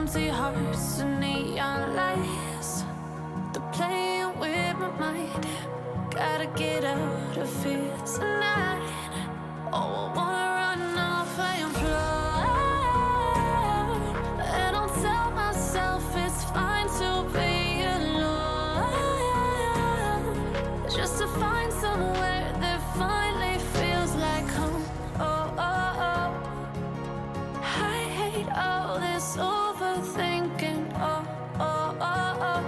empty hearts and neon lights. They're playing with my mind. Gotta get out of here tonight. Oh, I wanna run off and fly. And I'll tell myself it's fine to be alone. Just to find somewhere that finally feels like home. Oh, oh, oh. I hate all this overthinking. Oh, oh, oh, oh.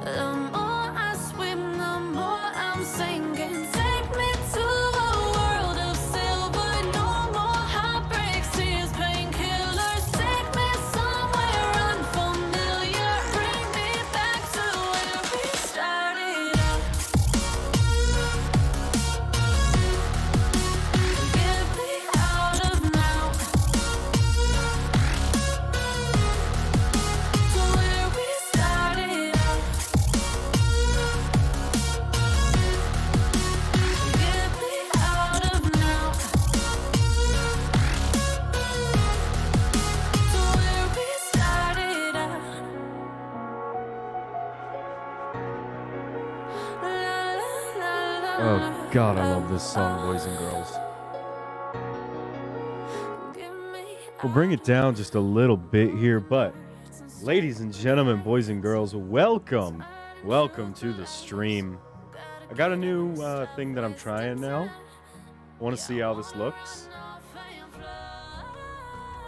The more I swim, the more I'm sinking. Take me to a world of silver. No more heartbreaks, tears, painkillers. Take me somewhere unfamiliar. Bring me back to where we started out. Get me out of now. To where we started out. Get me out of now. To where we started out. La, la, la, la, Oh God, I love this song, boys and girls. Get me We'll bring it down just a little bit here, but ladies and gentlemen, boys and girls, welcome to the stream. I got a new thing that I'm trying now. I want to see how this looks.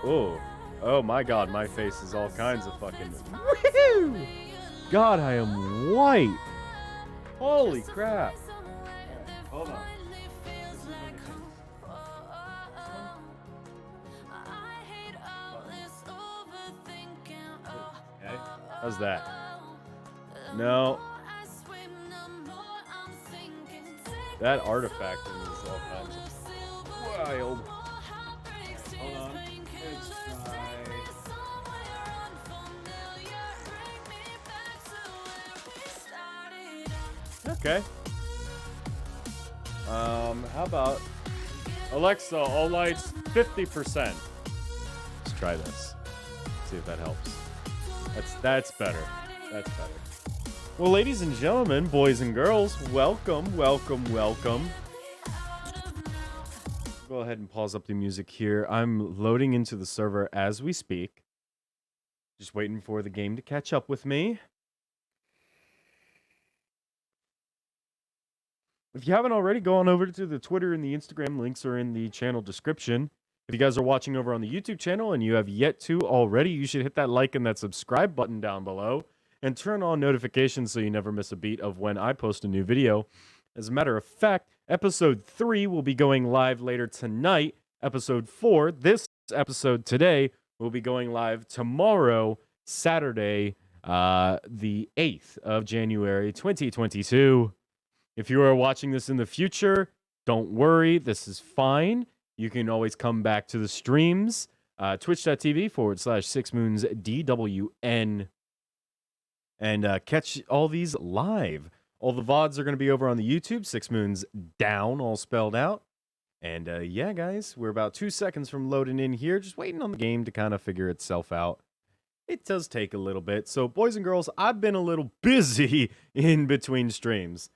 Oh my God, my face is all kinds of fucking. Woohoo! God, I am white. Holy crap! Hold on. Okay, how's that? No, that artifact is all kinds of wild. Hold on. Let's try. Okay. How about Alexa, all lights 50%. Let's try this. See if that helps. That's better. That's better. Well, ladies and gentlemen, boys and girls, welcome. Go ahead and pause up the music here. I'm loading into the server as we speak. Just waiting for the game to catch up with me. If you haven't already, go on over to the Twitter and the Instagram. Links are in the channel description. If you guys are watching over on the YouTube channel and you have yet to already, you should hit that like and that subscribe button down below and turn on notifications so you never miss a beat of when I post a new video. As a matter of fact, episode 3 will be going live later tonight. Episode 4, this episode today, will be going live tomorrow, Saturday, the 8th of January, 2022. If you are watching this in the future, don't worry, this is fine. You can always come back to the streams, twitch.tv/6moonsdwn, and catch all these live. All the VODs are going to be over on the YouTube, 6 Moons Down, all spelled out. And yeah, guys, we're about 2 seconds from loading in here, just waiting on the game to kind of figure itself out. It does take a little bit. So, boys and girls, I've been a little busy in between streams.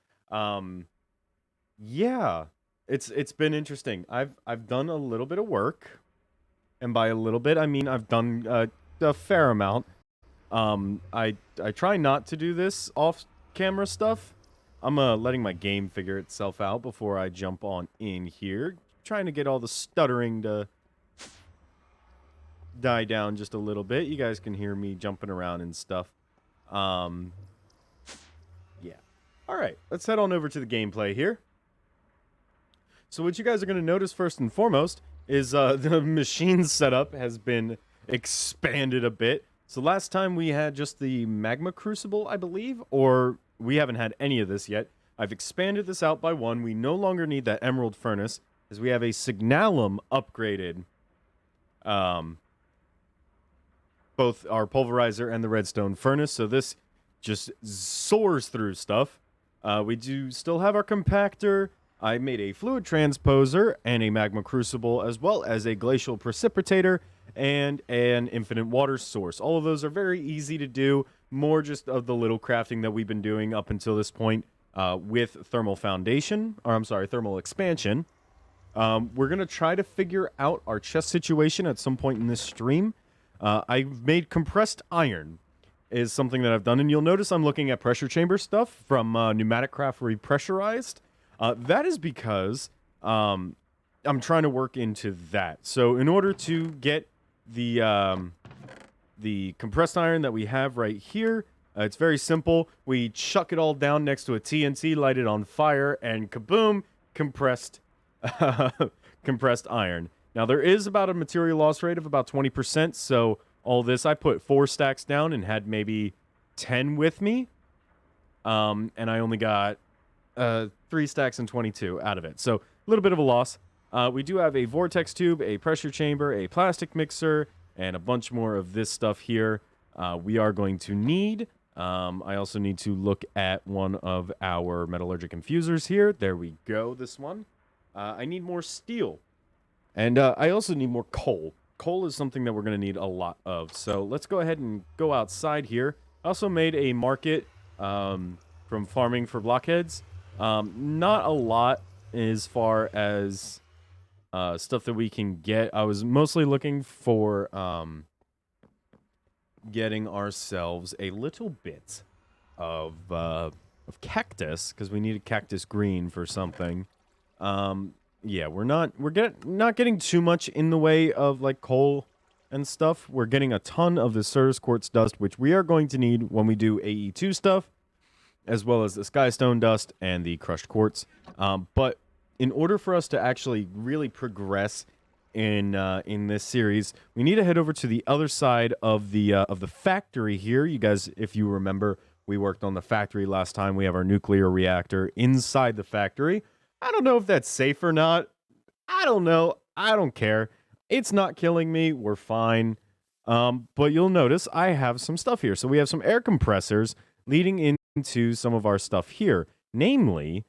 Yeah, it's been interesting. I've done a little bit of work, and by a little bit I mean I've done a fair amount. I try not to do this off camera stuff. I'm letting my game figure itself out before I jump on in here, trying to get all the stuttering to die down just a little bit. You guys can hear me jumping around and stuff. Yeah. All right, let's head on over to the gameplay here. So what you guys are going to notice first and foremost is the machine setup has been expanded a bit. So last time we had just the magma crucible, I believe, or we haven't had any of this yet. I've expanded this out by 1. We no longer need that emerald furnace as we have a signalum upgraded. Both our pulverizer and the redstone furnace. So this just soars through stuff. We do still have our compactor. I made a fluid transposer and a magma crucible, as well as a glacial precipitator and an infinite water source. All of those are very easy to do, more just of the little crafting that we've been doing up until this point with thermal foundation, or I'm sorry, thermal expansion. We're going to try to figure out our chest situation at some point in this stream. I've made compressed iron is something that I've done, and you'll notice I'm looking at pressure chamber stuff from Pneumatic Craft Repressurized. That is because I'm trying to work into that. So in order to get the compressed iron that we have right here, it's very simple. We chuck it all down next to a TNT, light it on fire, and kaboom, compressed compressed iron. Now, there is about a material loss rate of about 20%, so all this, I put 4 stacks down and had maybe 10 with me, and I only got 3 stacks and 22 out of it, so a little bit of a loss. We do have a vortex tube, a pressure chamber, a plastic mixer, and a bunch more of this stuff here. We are going to need, I also need to look at one of our metallurgic infusers here. There we go, this one. I need more steel. And I also need more coal. Coal is something that we're going to need a lot of. So let's go ahead and go outside here. I also made a market from farming for blockheads. Not a lot as far as stuff that we can get. I was mostly looking for getting ourselves a little bit of cactus, because we need a cactus green for something. Yeah, we're not getting too much in the way of like coal and stuff. We're getting a ton of the Circus quartz dust, which we are going to need when we do AE2 stuff, as well as the skystone dust and the crushed quartz. But in order for us to actually really progress in this series, we need to head over to the other side of the factory here. You guys, if you remember, we worked on the factory last time. We have our nuclear reactor inside the factory. I don't know if that's safe or not. I don't know. I don't care. It's not killing me. We're fine. But you'll notice I have some stuff here. So we have some air compressors leading into some of our stuff here. Namely,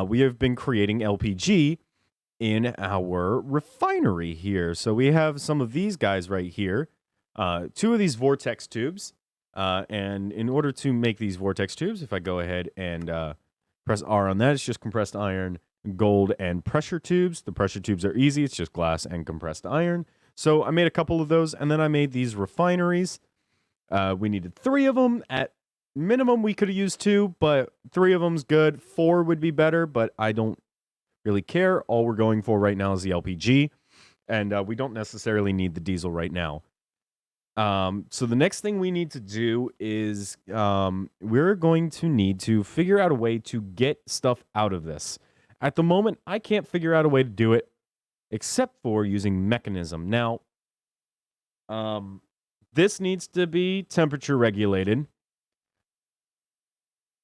we have been creating LPG in our refinery here. So we have some of these guys right here. 2 of these vortex tubes. And in order to make these vortex tubes, if I go ahead and press R on that, it's just compressed iron, gold, and pressure tubes. The pressure tubes are easy. It's just glass and compressed iron. So I made a couple of those, and then I made these refineries. We needed 3 of them. At minimum, we could have used 2, but 3 of them's good. 4 would be better, but I don't really care. All we're going for right now is the LPG, and we don't necessarily need the diesel right now. So the next thing we need to do is we're going to need to figure out a way to get stuff out of this. At the moment, I can't figure out a way to do it except for using mechanism. Now, this needs to be temperature regulated,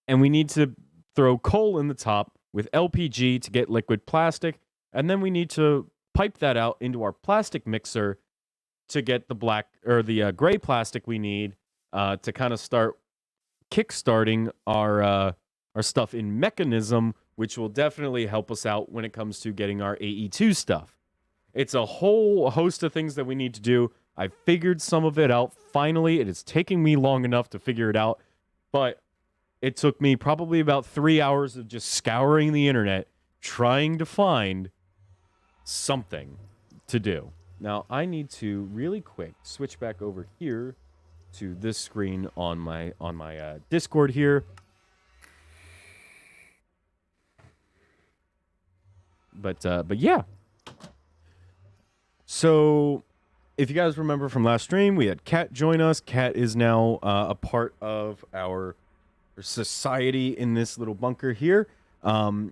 and we need to throw coal in the top with LPG to get liquid plastic, and then we need to pipe that out into our plastic mixer to get the black or the gray plastic we need to kind of start kickstarting our stuff in mechanism, which will definitely help us out when it comes to getting our AE2 stuff. It's a whole host of things that we need to do. I figured some of it out. Finally, it is taking me long enough to figure it out, but it took me probably about 3 hours of just scouring the internet, trying to find something to do. Now, I need to really quick switch back over here to this screen on my Discord here. But yeah. So, if you guys remember from last stream, we had Kat join us. Kat is now a part of our society in this little bunker here.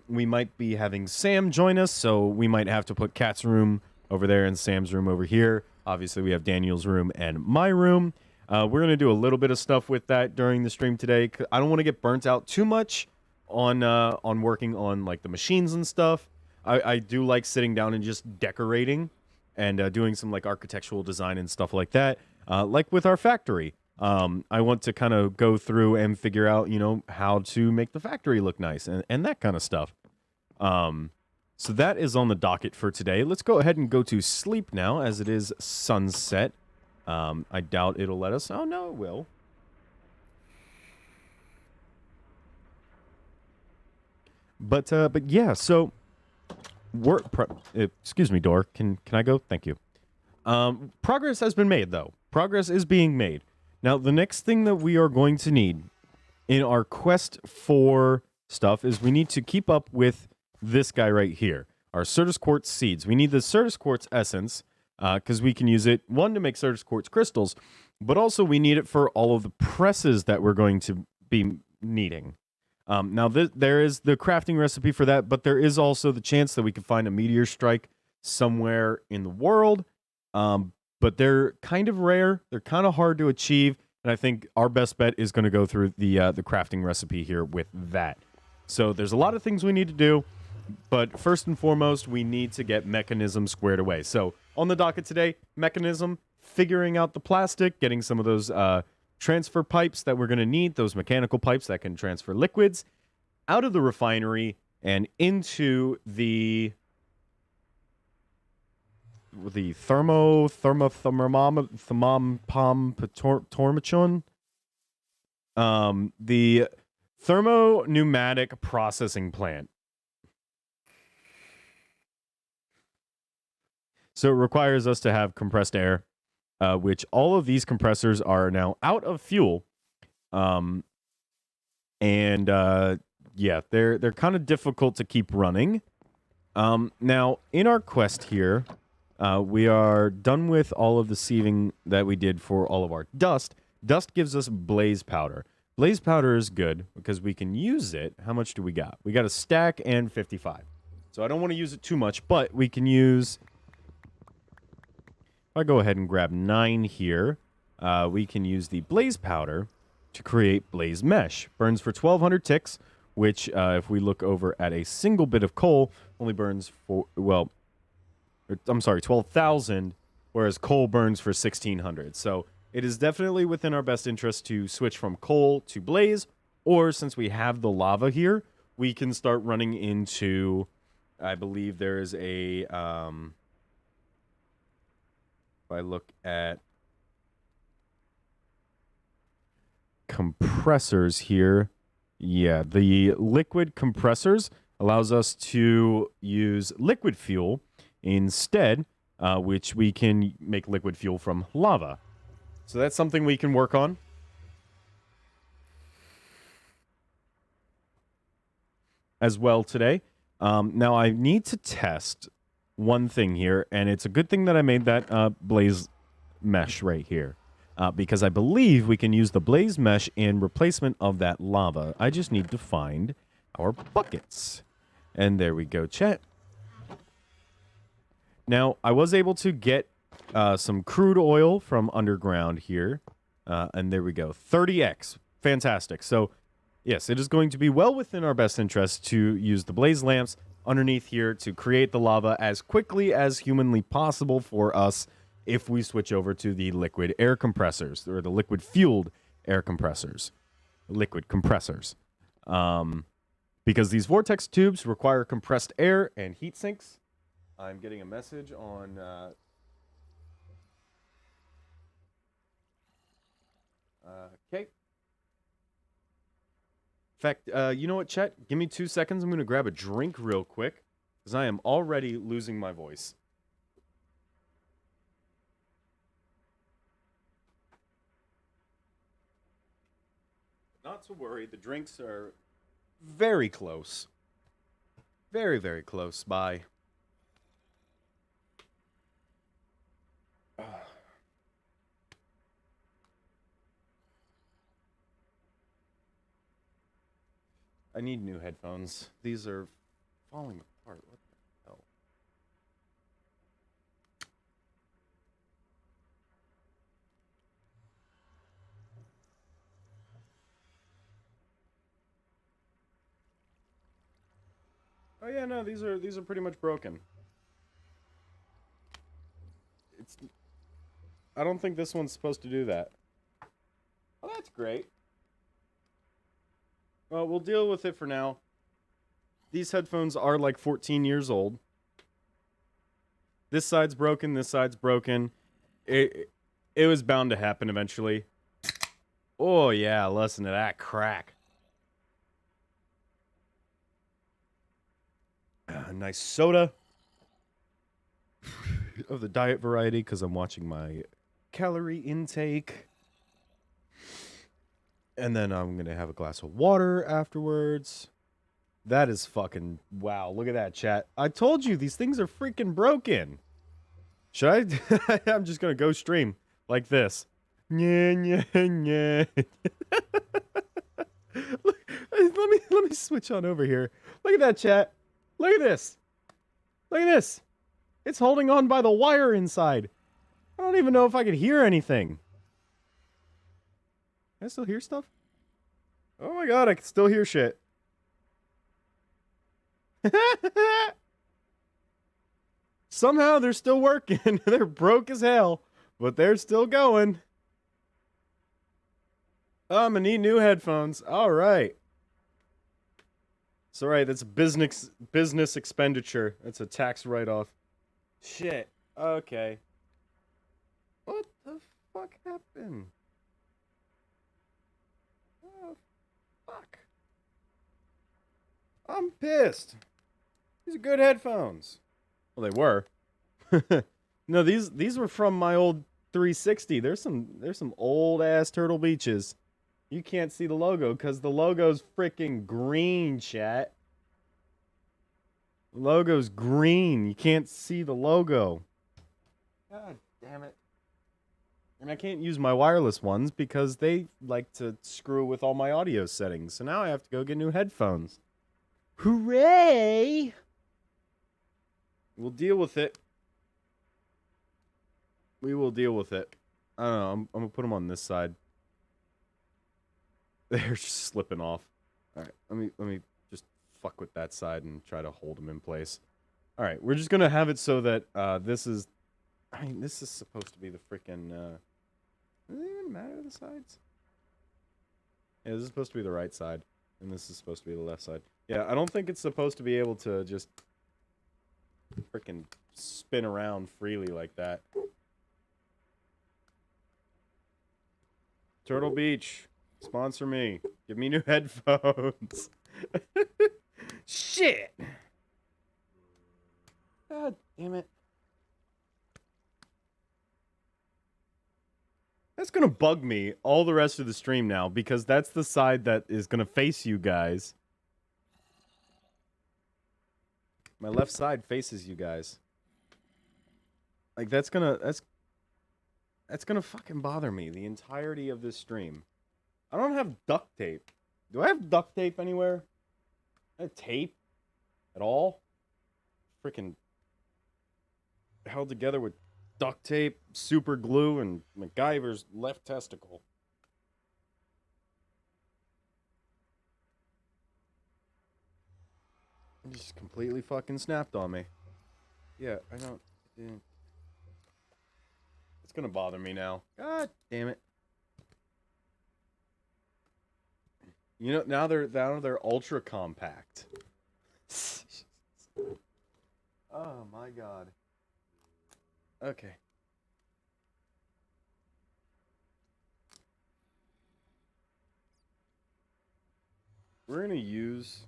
We might be having Sam join us, so we might have to put Kat's room over there and Sam's room over here. Obviously, we have Daniel's room and my room. We're going to do a little bit of stuff with that during the stream today. I don't want to get burnt out too much on working on like the machines and stuff. I do like sitting down and just decorating and doing some like architectural design and stuff like that. Like with our factory. I want to kind of go through and figure out, how to make the factory look nice and that kind of stuff. So that is on the docket for today. Let's go ahead and go to sleep now, as it is sunset. I doubt it'll let us. Oh, no, it will. But yeah, so excuse me, door. Can I go? Thank you. Progress has been made, though. Progress is being made. Now, the next thing that we are going to need in our quest for stuff is we need to keep up with this guy right here, our Circus Quartz seeds. We need the Circus Quartz essence because we can use it, one, to make Circus Quartz crystals, but also we need it for all of the presses that we're going to be needing. Now, there is the crafting recipe for that, but there is also the chance that we can find a meteor strike somewhere in the world. But they're kind of rare. They're kind of hard to achieve. And I think our best bet is going to go through the crafting recipe here with that. So there's a lot of things we need to do. But first and foremost, we need to get mechanism squared away. So on the docket today, mechanism, figuring out the plastic, getting some of those transfer pipes that we're going to need, those mechanical pipes that can transfer liquids, out of the refinery and into the the thermo-pneumatic processing plant. So it requires us to have compressed air, which all of these compressors are now out of fuel. Yeah, they're kind of difficult to keep running. Now, in our quest here, we are done with all of the sieving that we did for all of our dust. Dust gives us blaze powder. Blaze powder is good because we can use it. How much do we got? We got a stack and 55. So I don't want to use it too much, but we can use... If I go ahead and grab 9 here, we can use the blaze powder to create blaze mesh. Burns for 1,200 ticks, which, if we look over at a single bit of coal, only burns for, well, I'm sorry, 12,000, whereas coal burns for 1,600. So it is definitely within our best interest to switch from coal to blaze, or since we have the lava here, we can start running into, I believe there is a, if I look at compressors here, yeah, the liquid compressors allows us to use liquid fuel instead, which we can make liquid fuel from lava. So that's something we can work on. As well today. Now I need to test one thing here, and it's a good thing that I made that blaze mesh right here. Because I believe we can use the blaze mesh in replacement of that lava. I just need to find our buckets. And there we go, chat. Now, I was able to get some crude oil from underground here. And there we go. 30x. Fantastic. So, yes, it is going to be well within our best interest to use the blaze lamps underneath here to create the lava as quickly as humanly possible for us if we switch over to the liquid air compressors, or the liquid-fueled air compressors. Liquid compressors. Because these vortex tubes require compressed air and heat sinks. I'm getting a message on... okay. In fact, you know what, chat? Give me 2 seconds. I'm going to grab a drink real quick, because I am already losing my voice. Not to worry, the drinks are very close. Very, very close by. I need new headphones. These are falling apart. What the hell? Oh yeah, no, these are pretty much broken. I don't think this one's supposed to do that. Oh, that's great. Well, we'll deal with it for now. These headphones are like 14 years old. This side's broken, this side's broken. It was bound to happen eventually. Oh yeah, listen to that crack. Nice soda. Of the diet variety, because I'm watching my calorie intake. And then I'm going to have a glass of water afterwards. That is fucking... Wow, look at that, chat. I told you, these things are freaking broken. Should I? I'm just going to go stream like this. Let me switch on over here. Look at that, chat. Look at this. Look at this. It's holding on by the wire inside. I don't even know if I could hear anything. Can I still hear stuff? Oh my god, I can still hear shit. Somehow they're still working. They're broke as hell, but they're still going. Oh, I'm gonna need new headphones. All right. It's all right. That's a business expenditure. That's a tax write-off. Shit. Okay. What the fuck happened? Oh, fuck. I'm pissed. These are good headphones. Well, they were. No, these were from my old 360. There's some old ass Turtle Beaches. You can't see the logo because the logo's freaking green, chat. The logo's green. You can't see the logo. God damn it. And I can't use my wireless ones because they like to screw with all my audio settings. So now I have to go get new headphones. Hooray! We'll deal with it. We will deal with it. I don't know. I'm gonna put them on this side. They're just slipping off. All right, let me just fuck with that side and try to hold them in place. All right, we're just gonna have it so that this is. I mean, this is supposed to be the freaking. Does it even matter the sides? Yeah, this is supposed to be the right side, and this is supposed to be the left side. Yeah, I don't think it's supposed to be able to just freaking spin around freely like that. Turtle Beach, sponsor me. Give me new headphones. Shit. God damn it. That's gonna bug me all the rest of the stream now because that's the side that is gonna face you guys. My left side faces you guys. Like that's gonna fucking bother me the entirety of this stream. I don't have duct tape. Do I have duct tape anywhere? I have tape at all? Freaking held together with duct tape, super glue, and MacGyver's left testicle. It just completely fucking snapped on me. Yeah, I don't... It's gonna bother me now. God damn it. You know, now they're ultra compact. Oh my god. Okay. We're gonna use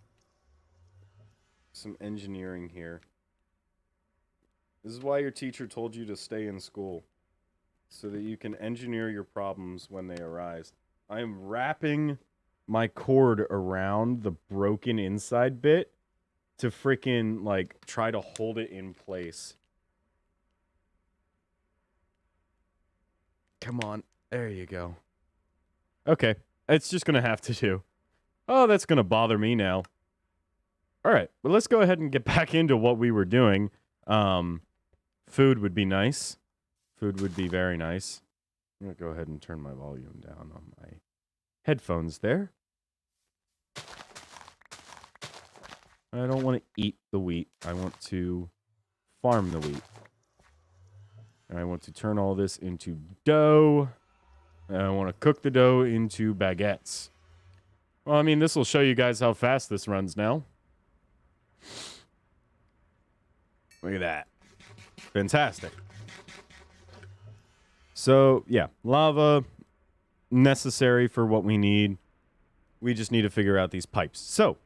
some engineering here. This is why your teacher told you to stay in school. So that you can engineer your problems when they arise. I am wrapping my cord around the broken inside bit to freaking, like, try to hold it in place. Come on. There you go. Okay. It's just gonna have to do. Oh, that's gonna bother me now. Alright, well, let's go ahead and get back into what we were doing. Food would be nice. Food would be very nice. I'm gonna go ahead and turn my volume down on my headphones there. I don't want to eat the wheat. I want to farm the wheat. And I want to turn all this into dough. And I want to cook the dough into baguettes. Well, I mean, this will show you guys how fast this runs now. Look at that. Fantastic. So, yeah, lava, necessary for what we need. We just need to figure out these pipes. So,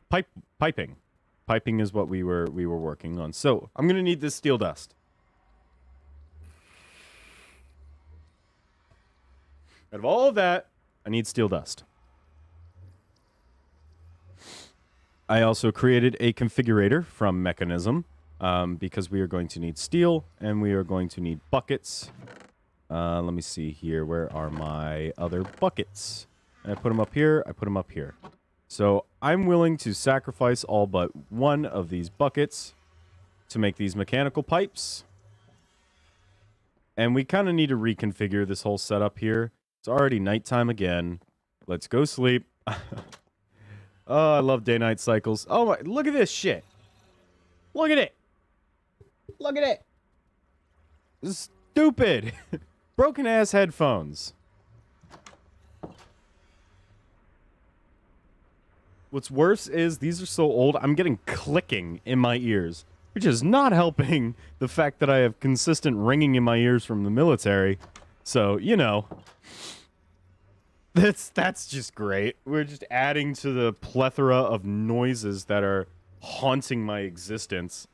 piping. Piping is what we were working on. So, I'm going to need this steel dust. Out of all of that, I need steel dust. I also created a configurator from Mechanism because we are going to need steel and we are going to need buckets. Let me see here. Where are my other buckets? I put them up here. I put them up here. So I'm willing to sacrifice all but one of these buckets to make these mechanical pipes. And we kind of need to reconfigure this whole setup here. It's already nighttime again. Let's go sleep. Oh, I love day-night cycles. Oh my, look at this shit. Look at it. Look at it. This is stupid. Broken-ass headphones. What's worse is these are so old, I'm getting clicking in my ears, which is not helping the fact that I have consistent ringing in my ears from the military. So, you know, that's just great. We're just adding to the plethora of noises that are haunting my existence.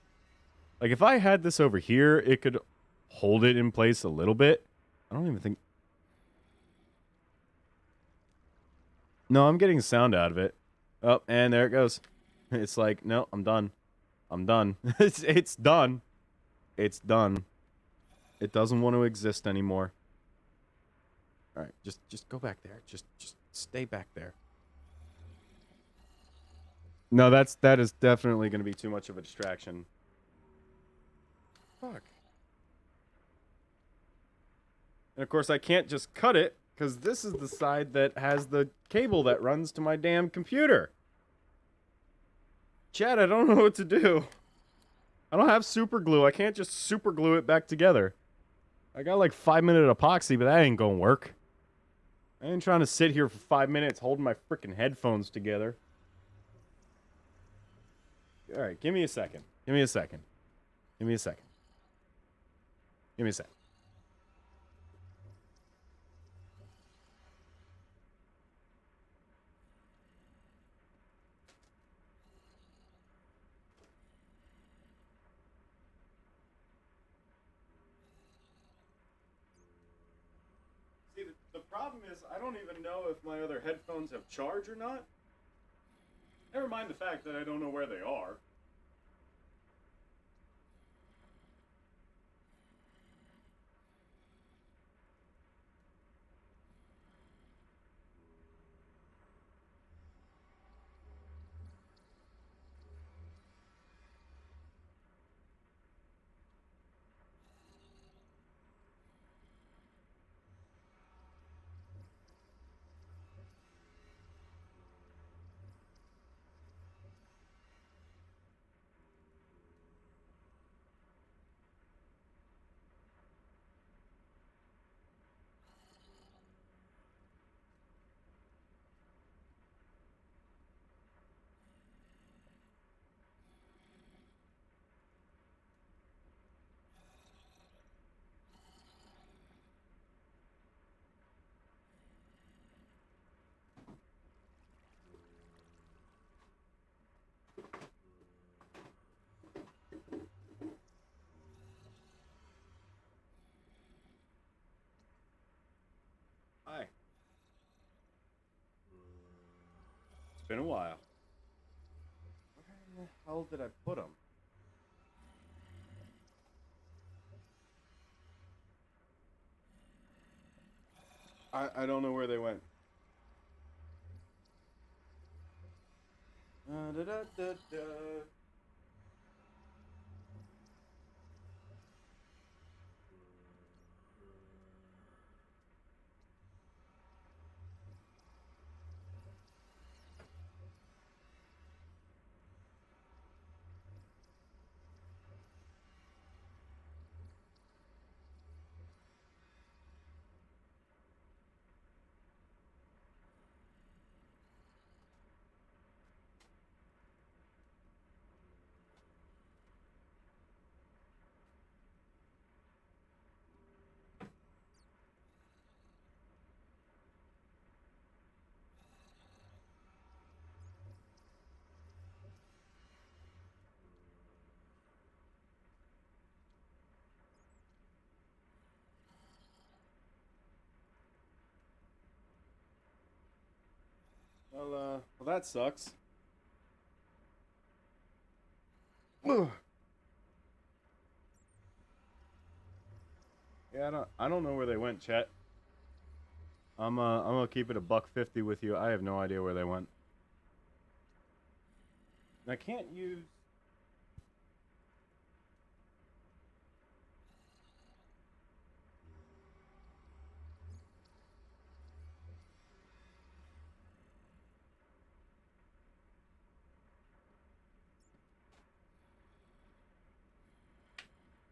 Like, if I had this over here, it could hold it in place a little bit. I don't even think... No, I'm getting sound out of it. Oh, and there it goes. It's like, no, I'm done. I'm done. It's done. It's done. It doesn't want to exist anymore. All right, just go back there. Just stay back there. No, that is definitely going to be too much of a distraction. Fuck. And of course, I can't just cut it because this is the side that has the cable that runs to my damn computer. Chad, I don't know what to do. I don't have super glue. I can't just super glue it back together. I got like 5-minute epoxy, but that ain't gonna work. I ain't trying to sit here for 5 minutes holding my freaking headphones together. Alright, give me a second. Give me a second. Give me a second. Give me a second. See, the problem is I don't even know if my other headphones have charge or not. Never mind the fact that I don't know where they are. Hi. It's been a while. Where the hell did I put them? I don't know where they went. Da, da, da, da. Well, that sucks. Ugh. Yeah, I don't know where they went, chat. I'm gonna keep it a $1.50 with you. I have no idea where they went. And I can't use.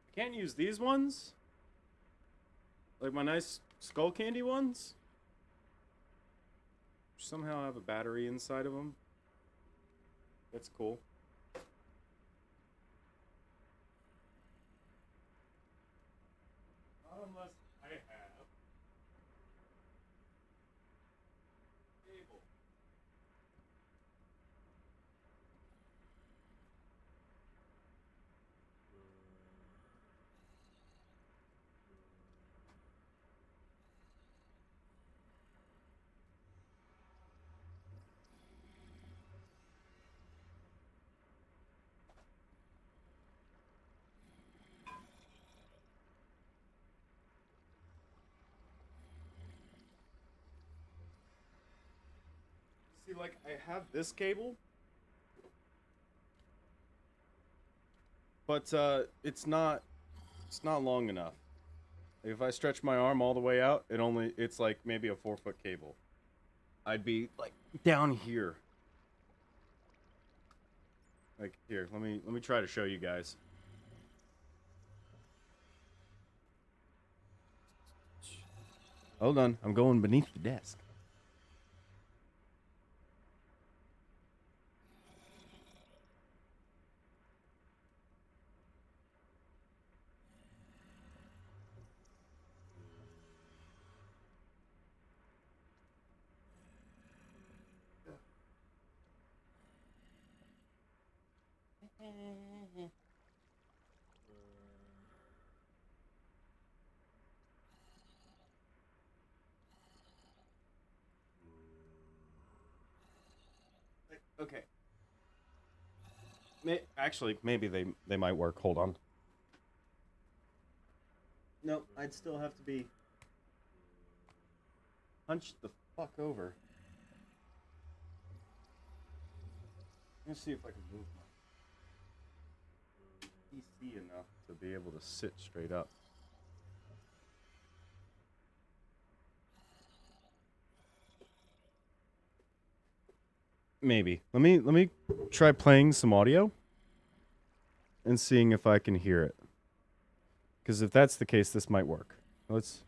I can't use these ones. Like my nice skull candy ones. Somehow have a battery inside of them. That's cool. Not unless I have cable. See, like I have this cable, but it's not long enough. Like, if I stretch my arm all the way out, it's like maybe a 4-foot cable. I'd be like down here. Like here, let me try to show you guys. Hold on, I'm going beneath the desk. Okay. Actually, maybe they might work. Hold on. No, I'd still have to be hunched the fuck over. Let's see if I can move my PC enough to be able to sit straight up. Maybe. Let me try playing some audio and seeing if I can hear it. Because if that's the case, this might work. Let's.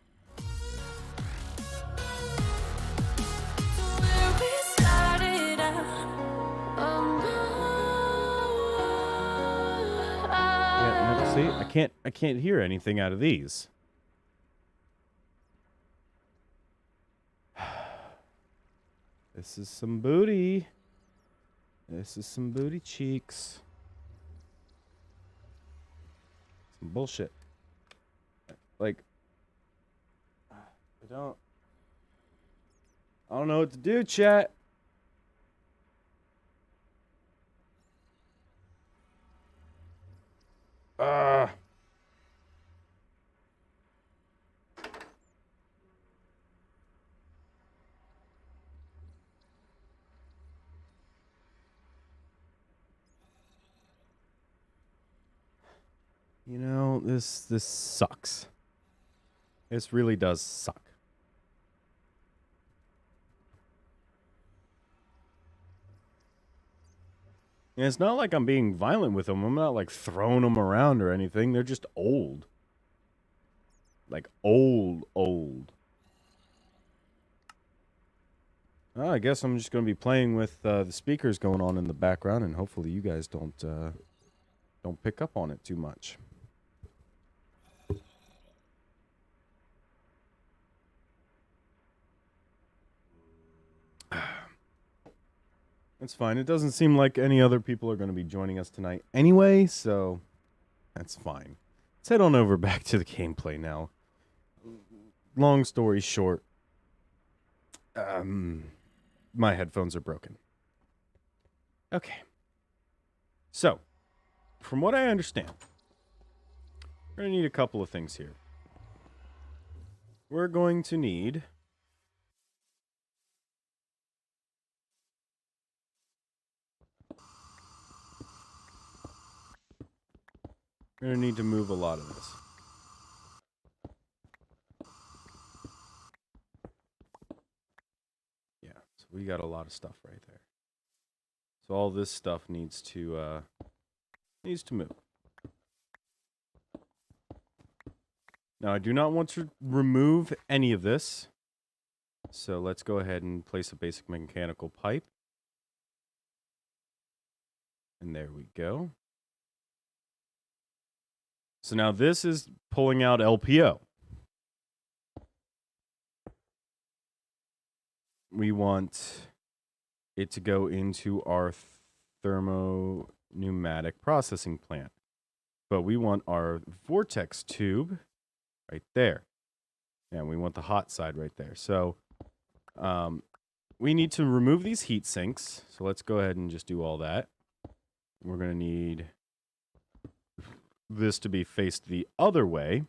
Where we started out. Oh no. Yeah, no, see, I can't hear anything out of these. This is some booty. This is some booty cheeks. Some bullshit. Like, I don't know what to do, chat. You know, this sucks. This really does suck. And it's not like I'm being violent with them. I'm not like throwing them around or anything. They're just old. Like old. I guess I'm just going to be playing with the speakers going on in the background, and hopefully you guys don't pick up on it too much. That's fine. It doesn't seem like any other people are going to be joining us tonight anyway, so that's fine. Let's head on over back to the gameplay now. Long story short, My headphones are broken. Okay. So, from what I understand, we're going to need a couple of things here. We're going to need... We're going to need to move a lot of this. Yeah, so we got a lot of stuff right there. So all this stuff needs to move. Now, I do not want to remove any of this. So let's go ahead and place a basic mechanical pipe. And there we go. So now this is pulling out LPO. We want it to go into our thermo-pneumatic processing plant. But we want our vortex tube right there. And we want the hot side right there. So we need to remove these heat sinks. So let's go ahead and just do all that. We're going to need this to be faced the other way.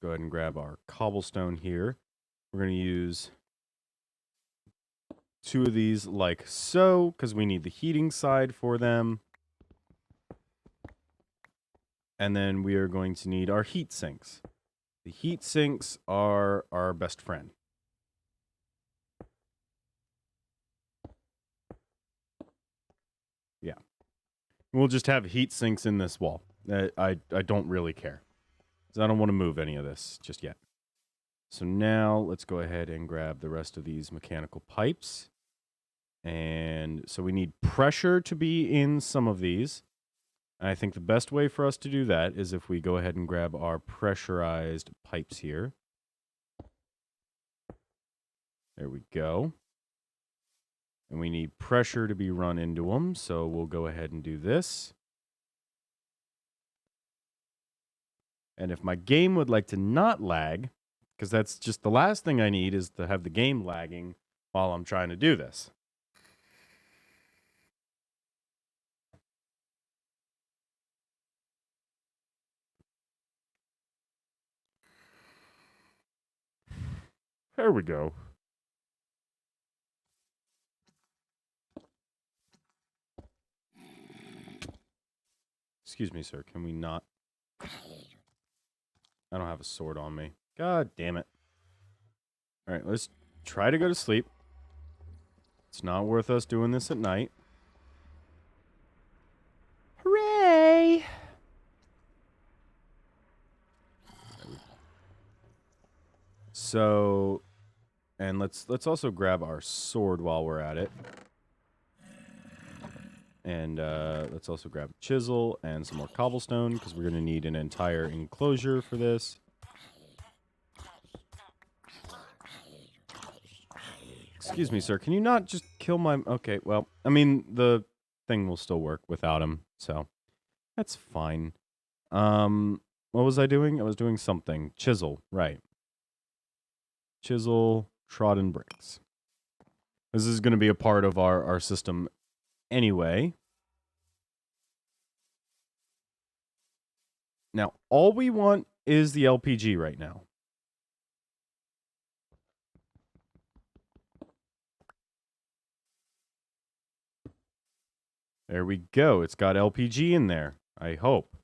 Go ahead and grab our cobblestone here. We're going to use 2 of these like so, because we need the heating side for them. And then we are going to need our heat sinks. The heat sinks are our best friend. Yeah. We'll just have heat sinks in this wall. I don't really care. Because I don't want to move any of this just yet. So now let's go ahead and grab the rest of these mechanical pipes. And so we need pressure to be in some of these. And I think the best way for us to do that is if we go ahead and grab our pressurized pipes here. There we go. And we need pressure to be run into them, so we'll go ahead and do this. And if my game would like to not lag, because that's just the last thing I need is to have the game lagging while I'm trying to do this. There we go. Excuse me, sir. Can we not? I don't have a sword on me. God damn it. All right, let's try to go to sleep. It's not worth us doing this at night. Hooray! So, and let's also grab our sword while we're at it. And let's also grab a chisel and some more cobblestone because we're going to need an entire enclosure for this. Excuse me, sir. Can you not just kill my... Okay, well, I mean, the thing will still work without him, so that's fine. What was I doing? I was doing something. Chisel, right. Chisel, trodden bricks. This is going to be a part of our system anyway. Now, all we want is the LPG right now. There we go. It's got LPG in there. I hope.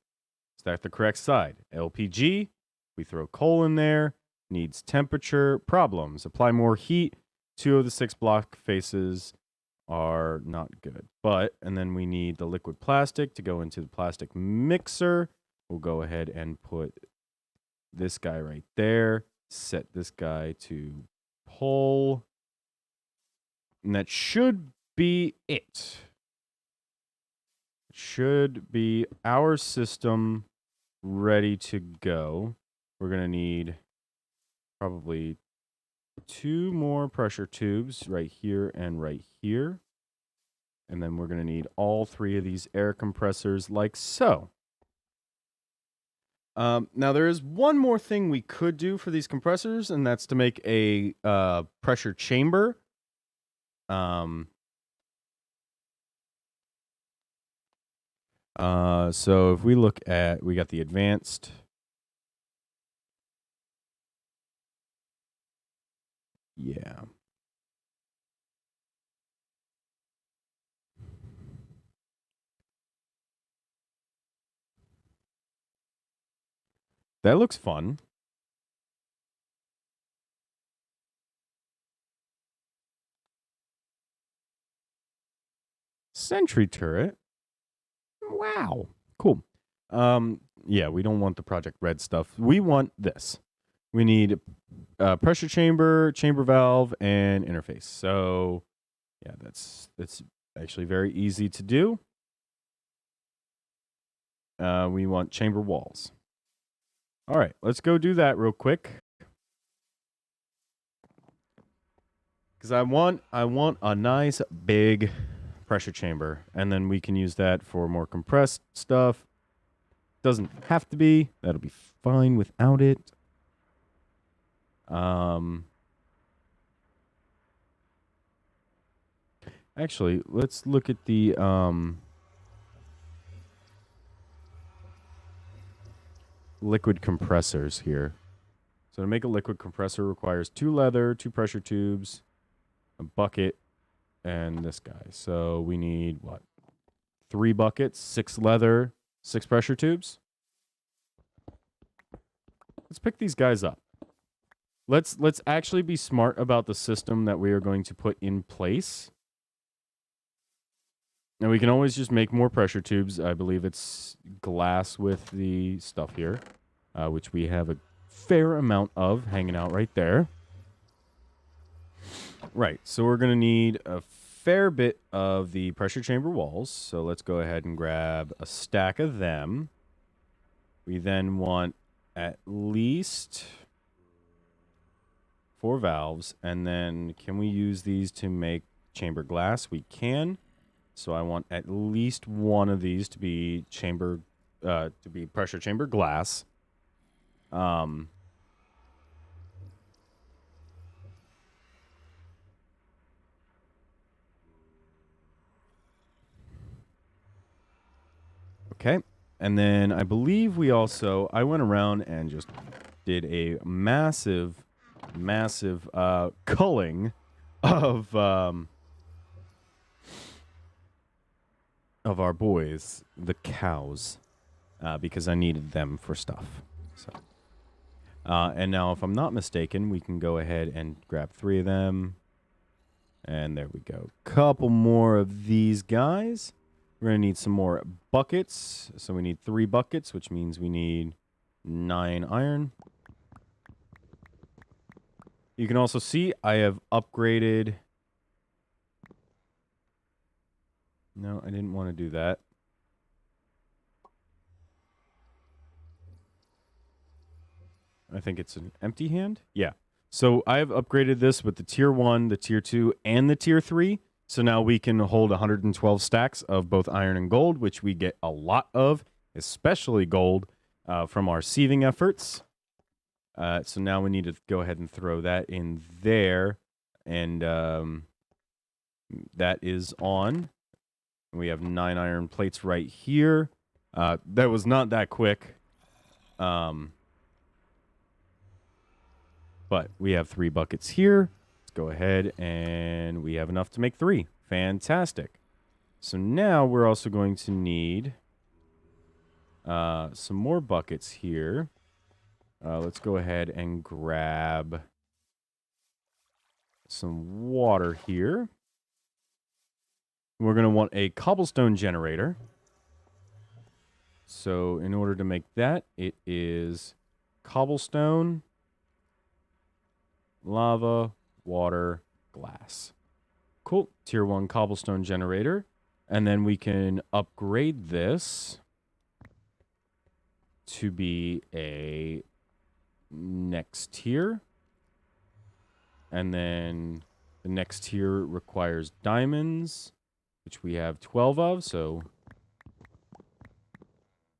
Is that the correct side? LPG. We throw coal in there. Needs temperature. Problems. Apply more heat. 2 of the 6 block faces are not good. But, and then we need the liquid plastic to go into the plastic mixer. We'll go ahead and put this guy right there. Set this guy to pull. And that should be it. Should be our system ready to go. We're going to need probably 2 more pressure tubes right here and right here. And then we're going to need all 3 of these air compressors like so. Now, there is one more thing we could do for these compressors, and that's to make a pressure chamber. So if we look at, we got the advanced. Yeah. That looks fun. Sentry turret. Wow. Cool. Yeah, we don't want the Project Red stuff. We want this. We need pressure chamber, chamber valve, and interface. So, yeah, that's actually very easy to do. We want chamber walls. All right, let's go do that real quick. Because I want a nice big pressure chamber, and then we can use that for more compressed stuff. Doesn't have to be. That'll be fine without it. Actually, let's look at the liquid compressors here. So to make a liquid compressor requires 2 leather, 2 pressure tubes, a bucket, and this guy. So we need what? 3 buckets, 6 leather, 6 pressure tubes. Let's pick these guys up. Let's actually be smart about the system that we are going to put in place. And we can always just make more pressure tubes. I believe it's glass with the stuff here, which we have a fair amount of hanging out right there. Right, so we're going to need a fair bit of the pressure chamber walls. So let's go ahead and grab a stack of them. We then want at least 4 valves. And then can we use these to make chamber glass? We can. So I want at least one of these to be chamber, to be pressure chamber glass. Okay. And then I believe we also, I went around and just did a massive culling of our boys, the cows, because I needed them for stuff. So, and now, if I'm not mistaken, we can go ahead and grab 3 of them. And there we go. Couple more of these guys. We're going to need some more buckets. So we need 3 buckets, which means we need 9 iron. You can also see I have upgraded. No, I didn't want to do that. I think it's an empty hand. Yeah. So I've upgraded this with the tier 1, the tier 2, and the tier 3. So now we can hold 112 stacks of both iron and gold, which we get a lot of, especially gold, from our sieving efforts. So now we need to go ahead and throw that in there. And that is on. We have 9 iron plates right here. That was not that quick. But we have 3 buckets here. Let's go ahead and we have enough to make 3. Fantastic. So now we're also going to need some more buckets here. Let's go ahead and grab some water here. We're going to want a Cobblestone Generator. So in order to make that, it is cobblestone, lava, water, glass. Cool. Tier 1 Cobblestone Generator. And then we can upgrade this to be a next tier. And then the next tier requires diamonds, which we have 12 of. So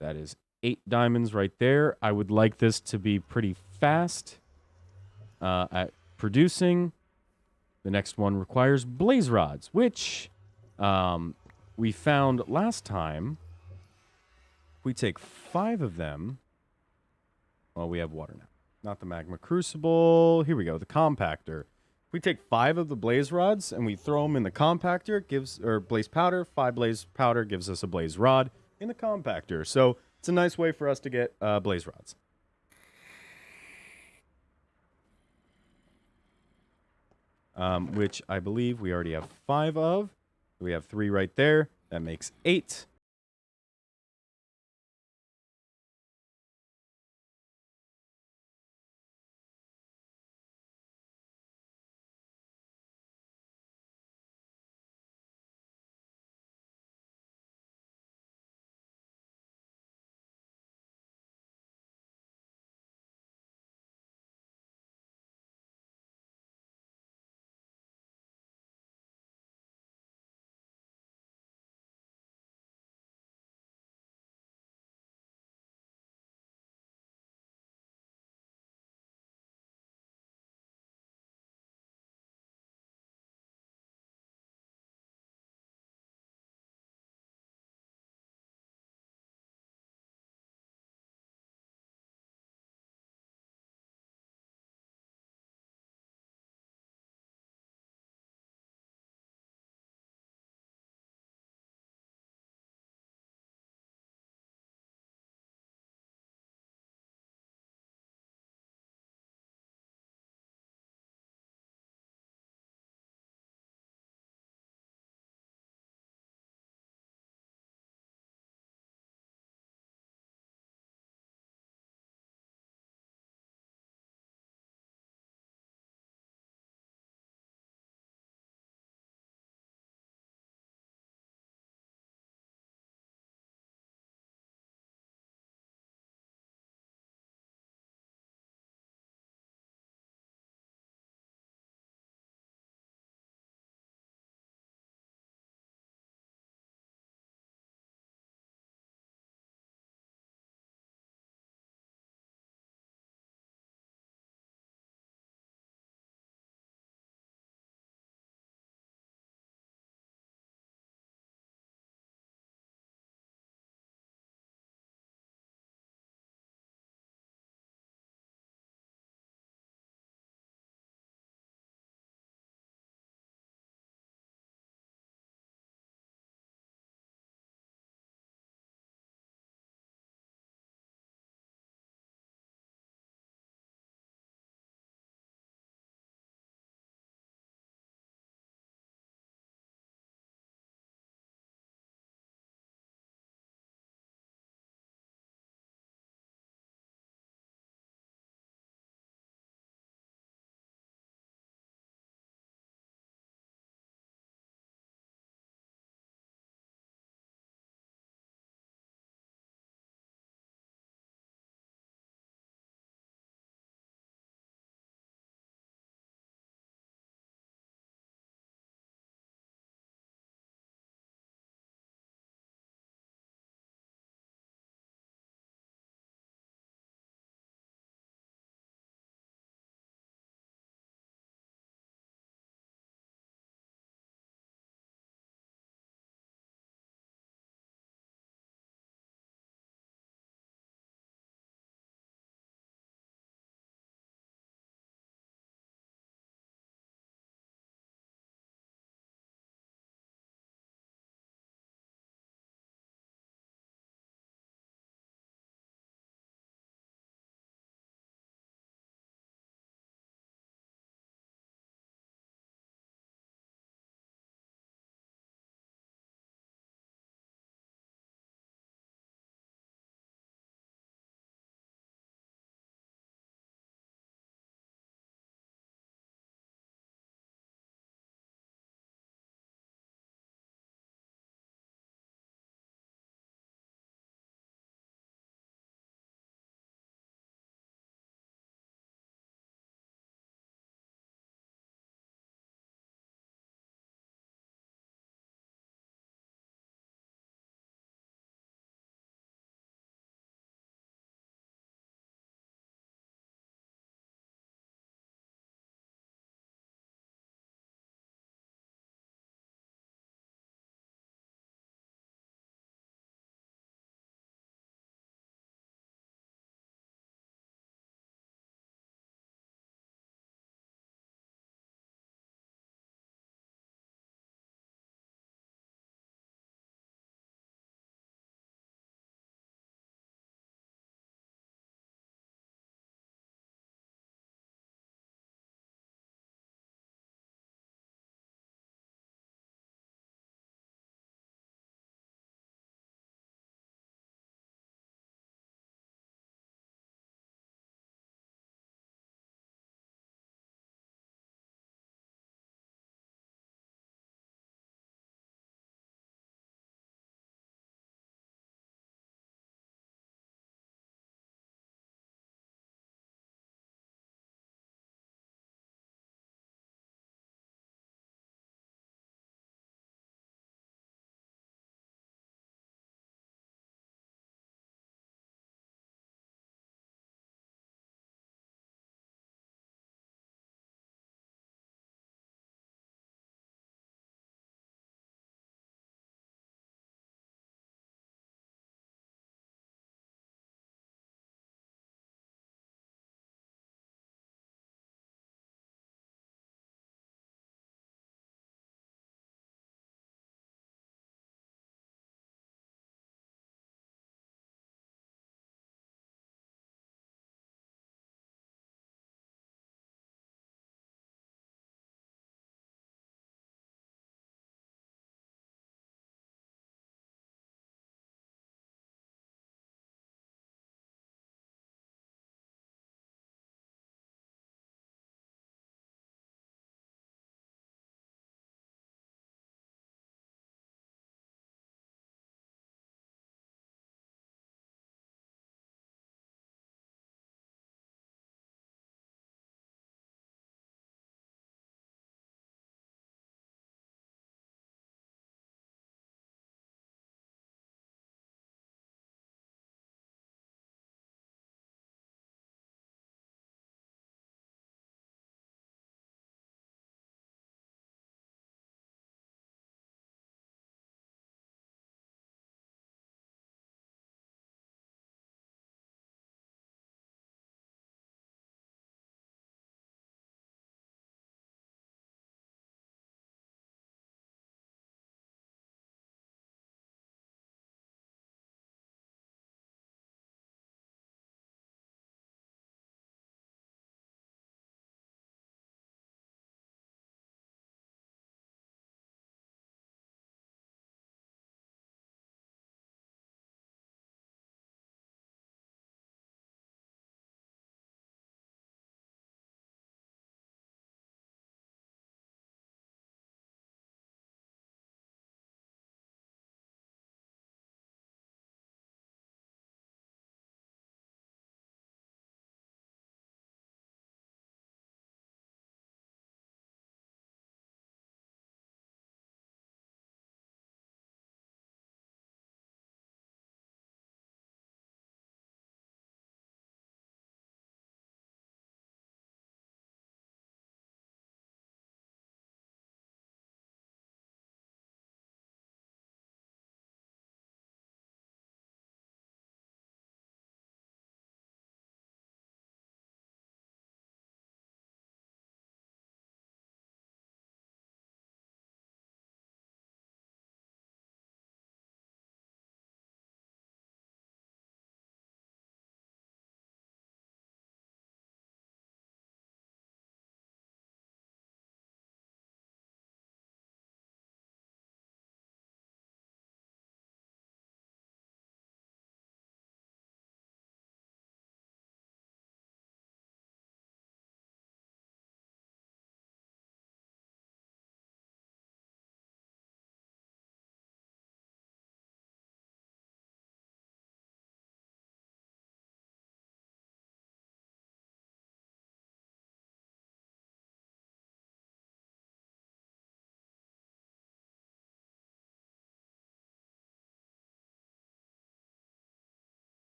that is 8 diamonds right there. I would like this to be pretty fast at producing. The next one requires blaze rods, which we found last time. If we take 5 of them, well, we have water now. Not the magma crucible. Here we go, the compactor. If we take 5 of the blaze rods and we throw them in the compactor, or blaze powder, 5 blaze powder gives us a blaze rod in the compactor. So it's a nice way for us to get blaze rods. Which I believe we already have 5 of. We have 3 right there. That makes 8.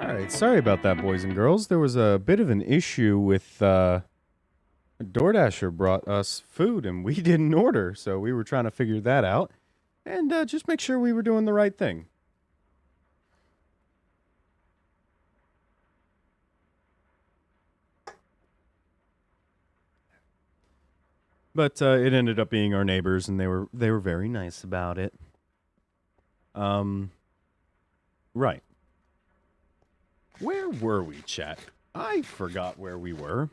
Alright, sorry about that, boys and girls. There was a bit of an issue with, a DoorDasher brought us food and we didn't order, so we were trying to figure that out. And, just make sure we were doing the right thing. But, it ended up being our neighbors, and they were very nice about it. Right. Where were we, chat? I forgot where we were.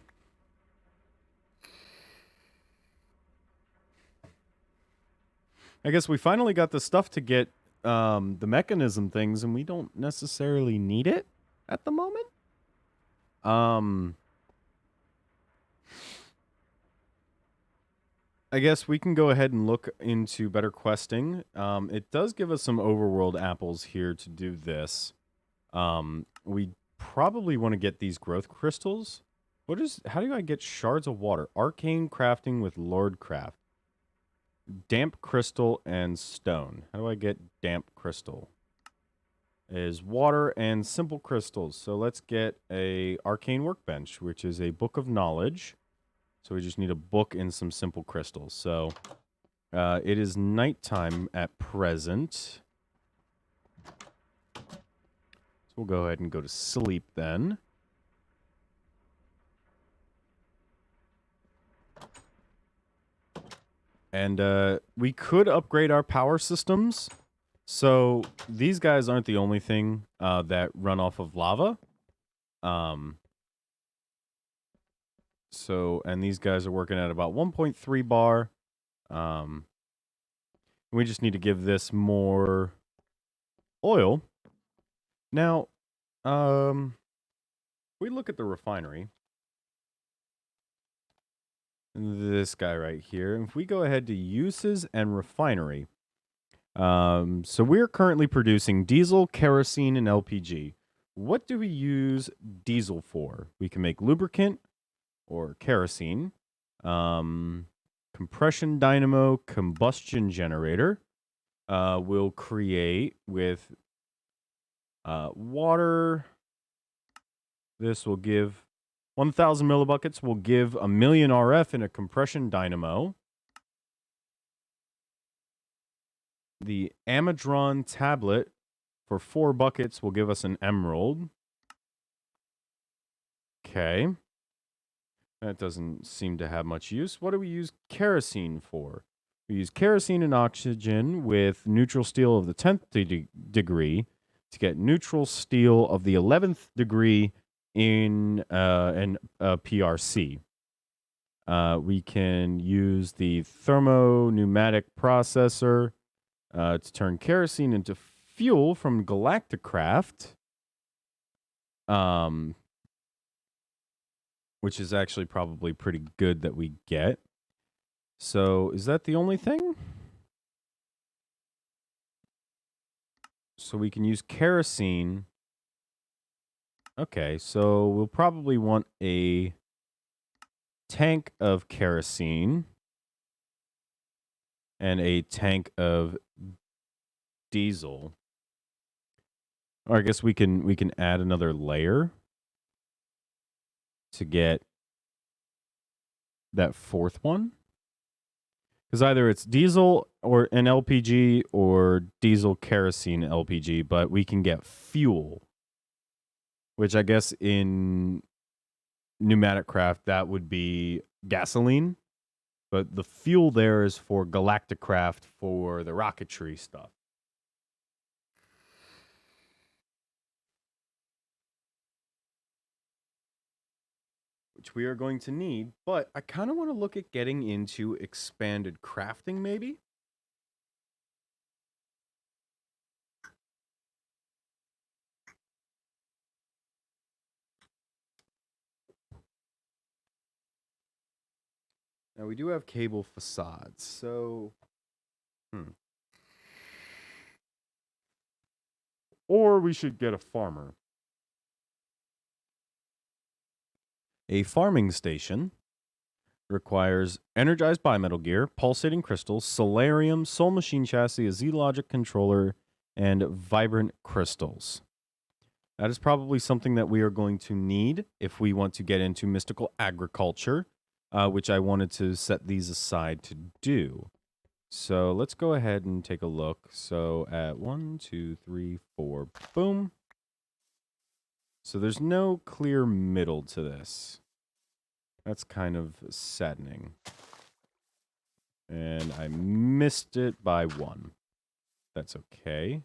I guess we finally got the stuff to get the mechanism things, and we don't necessarily need it at the moment. I guess we can go ahead and look into better questing. It does give us some overworld apples here to do this. We probably want to get these growth crystals. How do I get shards of water? Arcane crafting with Lordcraft. Damp crystal and stone. How do I get damp crystal? Is water and simple crystals. So let's get a arcane workbench, which is a book of knowledge. So we just need a book and some simple crystals. So it is nighttime at present. So we'll go ahead and go to sleep then. And we could upgrade our power systems. So these guys aren't the only thing that run off of lava. And these guys are working at about 1.3 bar. We just need to give this more oil. Now, we look at the refinery. This guy right here. If we go ahead to uses and refinery. So we're currently producing diesel, kerosene, and LPG. What do we use diesel for? We can make lubricant or kerosene. Compression dynamo, combustion generator. We'll create with water. This will give 1,000 millibuckets. Will give 1,000,000 RF in a compression dynamo. The Amadron tablet for 4 buckets will give us an emerald. Okay. That doesn't seem to have much use. What do we use kerosene for? We use kerosene and oxygen with neutral steel of the 10th degree to get neutral steel of the 11th degree in an PRC. We can use the thermoneumatic processor to turn kerosene into fuel from Galacticraft. Which is actually probably pretty good that we get. So, is that the only thing? So we can use kerosene. Okay, so we'll probably want a tank of kerosene and a tank of diesel. Or I guess we can add another layer to get that fourth one. Because either it's diesel or an LPG or diesel kerosene LPG, but we can get fuel. Which I guess in pneumatic craft, that would be gasoline. But the fuel there is for Galacticraft for the rocketry stuff. Which we are going to need, but I kind of want to look at getting into expanded crafting, maybe. Now, we do have cable facades, so... Or we should get a farmer. A farming station requires energized bimetal gear, pulsating crystals, solarium, soul machine chassis, a Z-Logic controller, and vibrant crystals. That is probably something that we are going to need if we want to get into mystical agriculture, which I wanted to set these aside to do. So let's go ahead and take a look. So at 1, 2, 3, 4, boom. So there's no clear middle to this. That's kind of saddening. And I missed it by 1. That's okay.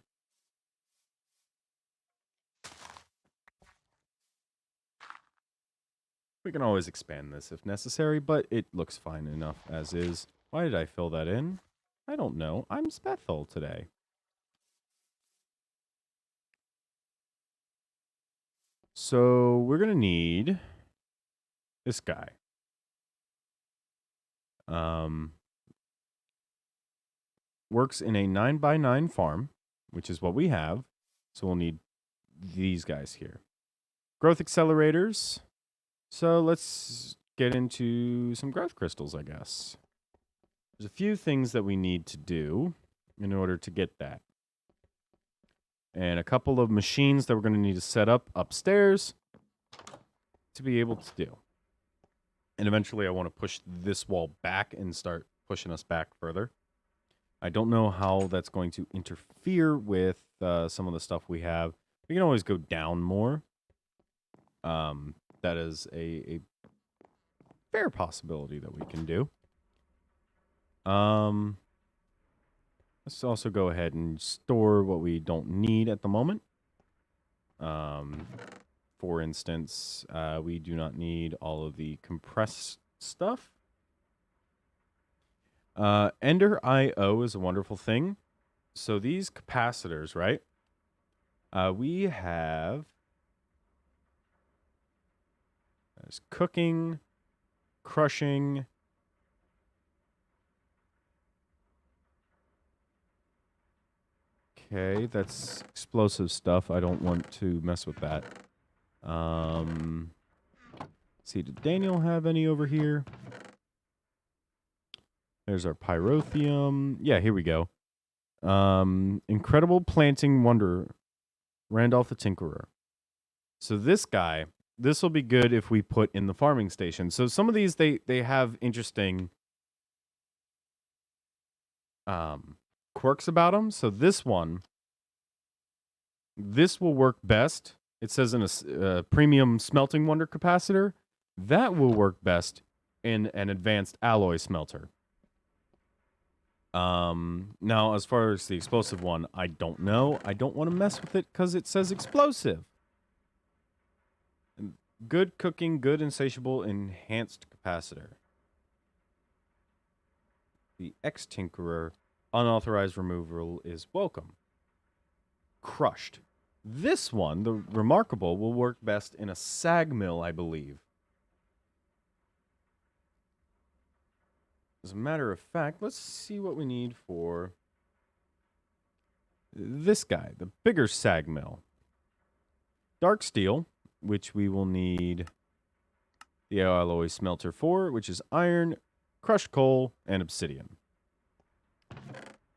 We can always expand this if necessary, but it looks fine enough as is. Why did I fill that in? I don't know. I'm Spethel today. So we're going to need this guy. Works in a 9x9 farm, which is what we have. So we'll need these guys here. Growth accelerators. So let's get into some growth crystals, I guess. There's a few things that we need to do in order to get that. And a couple of machines that we're going to need to set up upstairs to be able to do. And eventually I want to push this wall back and start pushing us back further. I don't know how that's going to interfere with some of the stuff we have. We can always go down more. That is a fair possibility that we can do. Let's also go ahead and store what we don't need at the moment. For instance, we do not need all of the compressed stuff. Ender IO is a wonderful thing. So these capacitors, right? We have... There's cooking, crushing... Okay, that's explosive stuff. I don't want to mess with that. See, did Daniel have any over here? There's our Pyrotheum. Yeah, here we go. Incredible planting wonder. Randolph the Tinkerer. So this guy, this will be good if we put in the farming station. So some of these, they have interesting quirks about them. So this one, this will work best. It says in a premium smelting wonder capacitor. That will work best in an advanced alloy smelter. Now, as far as the explosive one, I don't know. I don't want to mess with it because it says explosive. Good cooking, good insatiable, enhanced capacitor. The X-Tinkerer, unauthorized removal is welcome. Crushed. This one, the remarkable, will work best in a sag mill, I believe. As a matter of fact, let's see what we need for this guy, the bigger sag mill. Dark steel, which we will need the alloy smelter for, which is iron, crushed coal, and obsidian.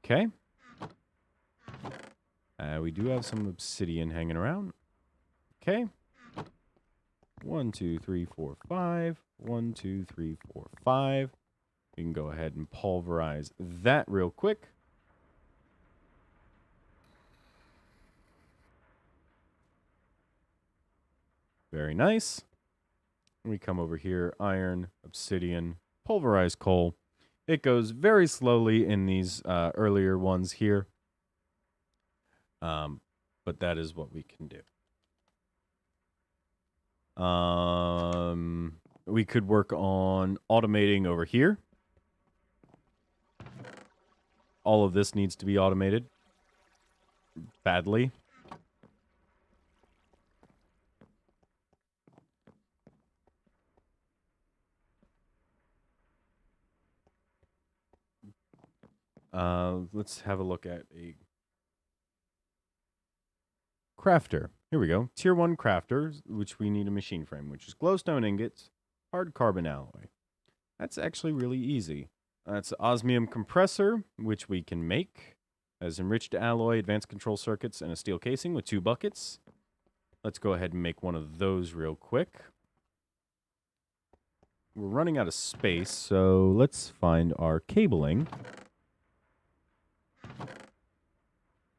Okay. We do have some obsidian hanging around. Okay. 1, 2, 3, 4, 5. 1, 2, 3, 4, 5. We can go ahead and pulverize that real quick. Very nice. We come over here, iron, obsidian, pulverized coal. It goes very slowly in these earlier ones here. But that is what we can do. We could work on automating over here. All of this needs to be automated. Badly. Let's have a look at a crafter. Here we go. Tier 1 crafter, which we need a machine frame, which is glowstone ingots, hard carbon alloy. That's actually really easy. That's osmium compressor, which we can make as enriched alloy, advanced control circuits, and a steel casing with 2 buckets. Let's go ahead and make one of those real quick. We're running out of space, so let's find our cabling.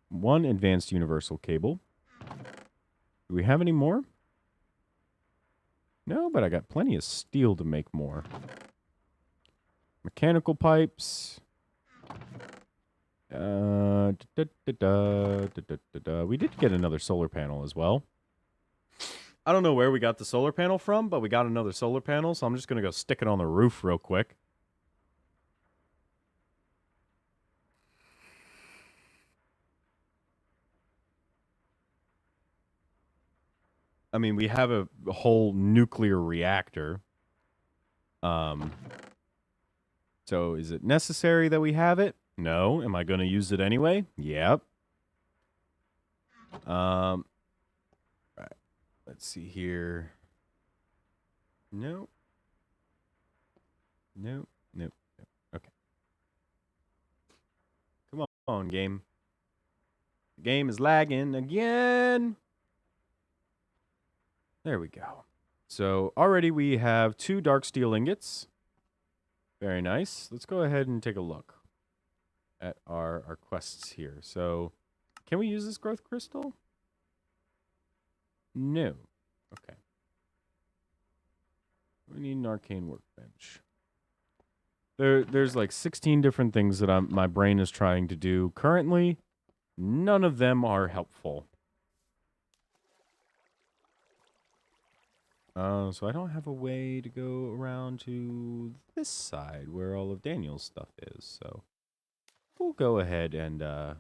One advanced universal cable. Do we have any more? No, but I got plenty of steel to make more. Mechanical pipes. We did get another solar panel as well. I don't know where we got the solar panel from, but we got another solar panel, so I'm just going to go stick it on the roof real quick. I mean, we have a whole nuclear reactor. So is it necessary that we have it? No. Am I going to use it anyway? Yep. All right. Let's see here. No. No. No. No. Okay. Come on, game. The game is lagging again. There we go. So already we have 2 dark steel ingots. Very nice. Let's go ahead and take a look at our quests here. So can we use this growth crystal? No. Okay. We need an arcane workbench. There's like 16 different things that my brain is trying to do. Currently, none of them are helpful. So I don't have a way to go around to this side where all of Daniel's stuff is. So we'll go ahead and I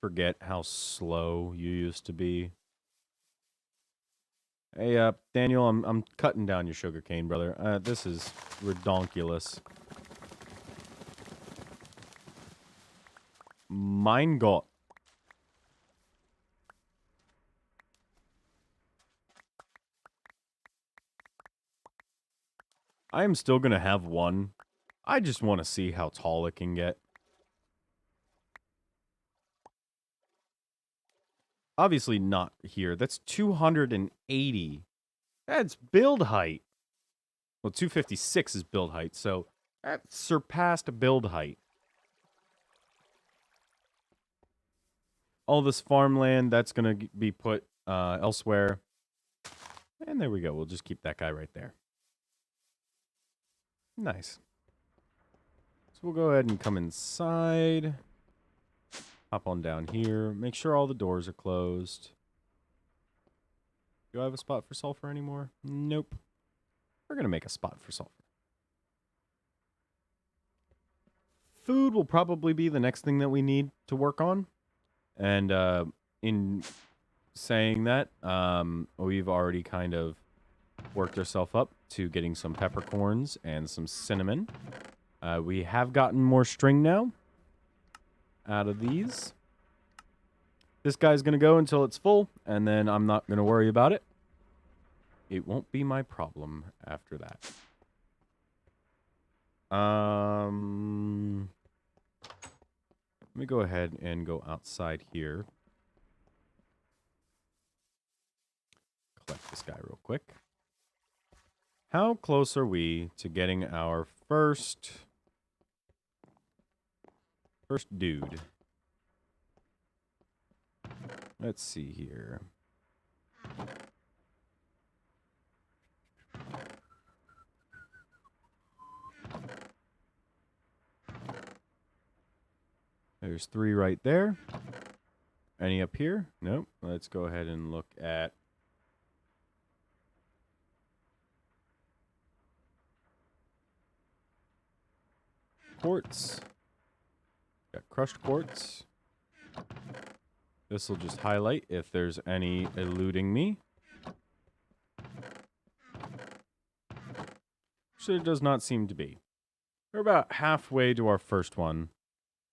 forget how slow you used to be. Hey, Daniel, I'm cutting down your sugarcane, brother. This is redonkulous. Mein Gott. I am still going to have one. I just want to see how tall it can get. Obviously not here. That's 280. That's build height. Well, 256 is build height, so that surpassed build height. All this farmland, that's going to be put elsewhere. And there we go. We'll just keep that guy right there. Nice. So we'll go ahead and come inside. Hop on down here. Make sure all the doors are closed. Do I have a spot for sulfur anymore? Nope. We're going to make a spot for sulfur. Food will probably be the next thing that we need to work on. And in saying that, we've already kind of worked ourselves up to getting some peppercorns and some cinnamon. We have gotten more string now out of these. This guy's going to go until it's full, and then I'm not going to worry about it. It won't be my problem after that. Let me go ahead and go outside here. Collect this guy real quick. How close are we to getting our first dude? Let's see here. There's 3 right there. Any up here? Nope. Let's go ahead and look at quartz. Got crushed quartz. This will just highlight if there's any eluding me. Which there does not seem to be. We're about halfway to our first one.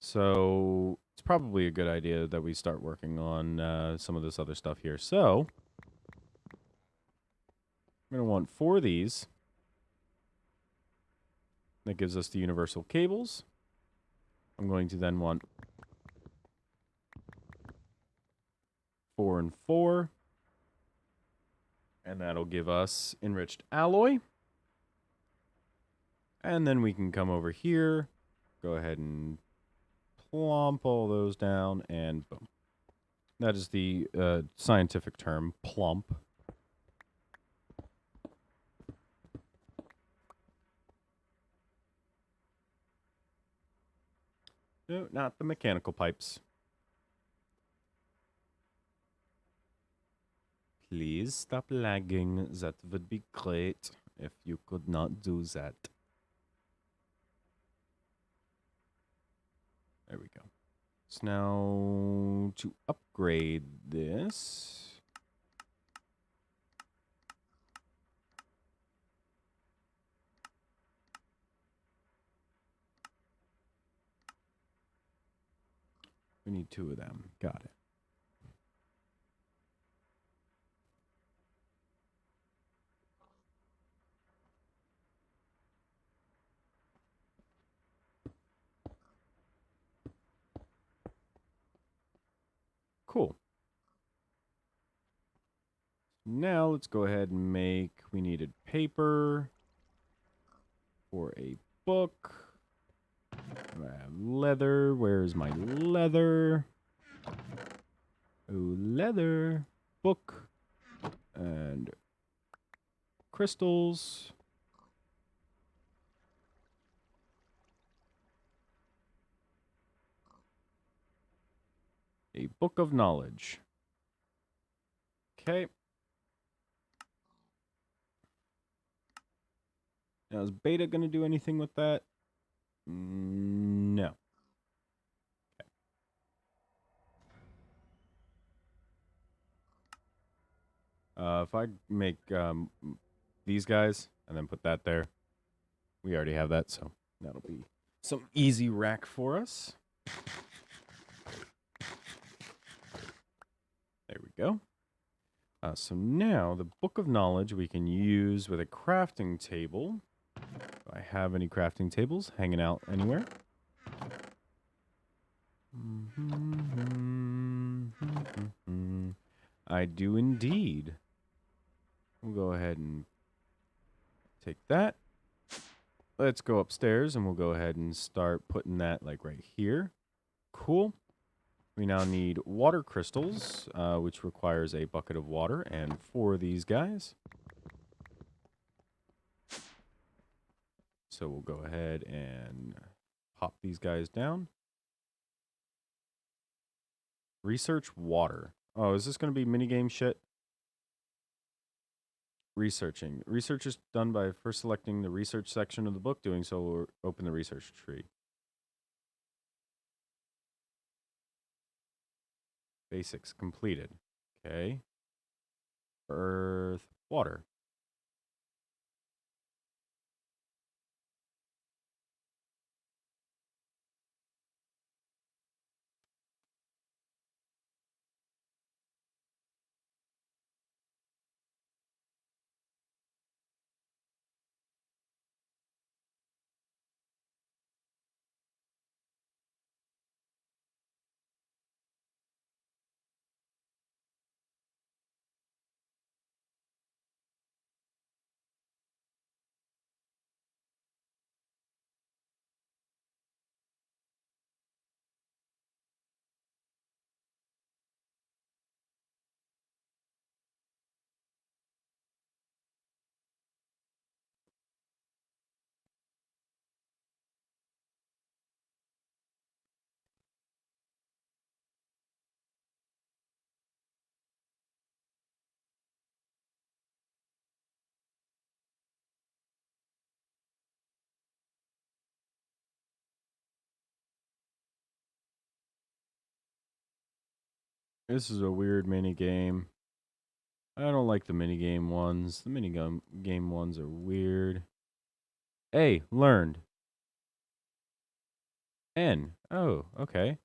So it's probably a good idea that we start working on some of this other stuff here. So I'm going to want 4 of these. That gives us the universal cables. I'm going to then want 4 and 4. And that'll give us enriched alloy. And then we can come over here, go ahead and plump all those down, and boom. That is the scientific term, plump. No, not the mechanical pipes. Please stop lagging. That would be great if you could not do that. There we go. So now to upgrade this. We need 2 of them. Got it. Cool. Now let's go ahead and make, we needed paper for a book. I have leather. Where's my leather? Oh, leather. Book. And crystals. A book of knowledge. Okay. Now, is beta going to do anything with that? No. Okay. If I make these guys and then put that there, we already have that, so that'll be some easy rack for us. There we go. So now the book of knowledge we can use with a crafting table. Do I have any crafting tables hanging out anywhere? I do indeed. We'll go ahead and take that. Let's go upstairs and we'll go ahead and start putting that like right here. Cool. We now need water crystals, which requires a bucket of water, and 4 of these guys. So we'll go ahead and pop these guys down. Research water. Oh, is this going to be minigame shit? Researching. Research is done by first selecting the research section of the book. Doing so will open the research tree. Basics completed. Okay. Earth, water. This is a weird mini game. I don't like the mini game ones. The mini game ones are weird. A, learned. N. Oh, okay.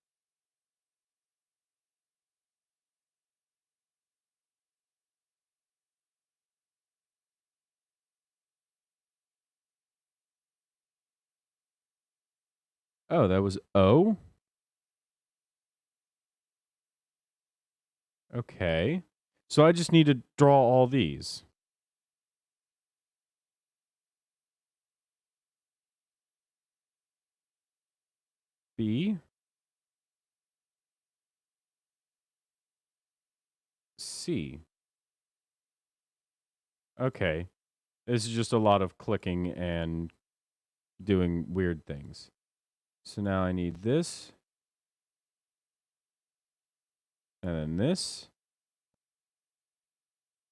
Oh, that was O? Okay. So I just need to draw all these. B. C. Okay. This is just a lot of clicking and doing weird things. So now I need this. And then this.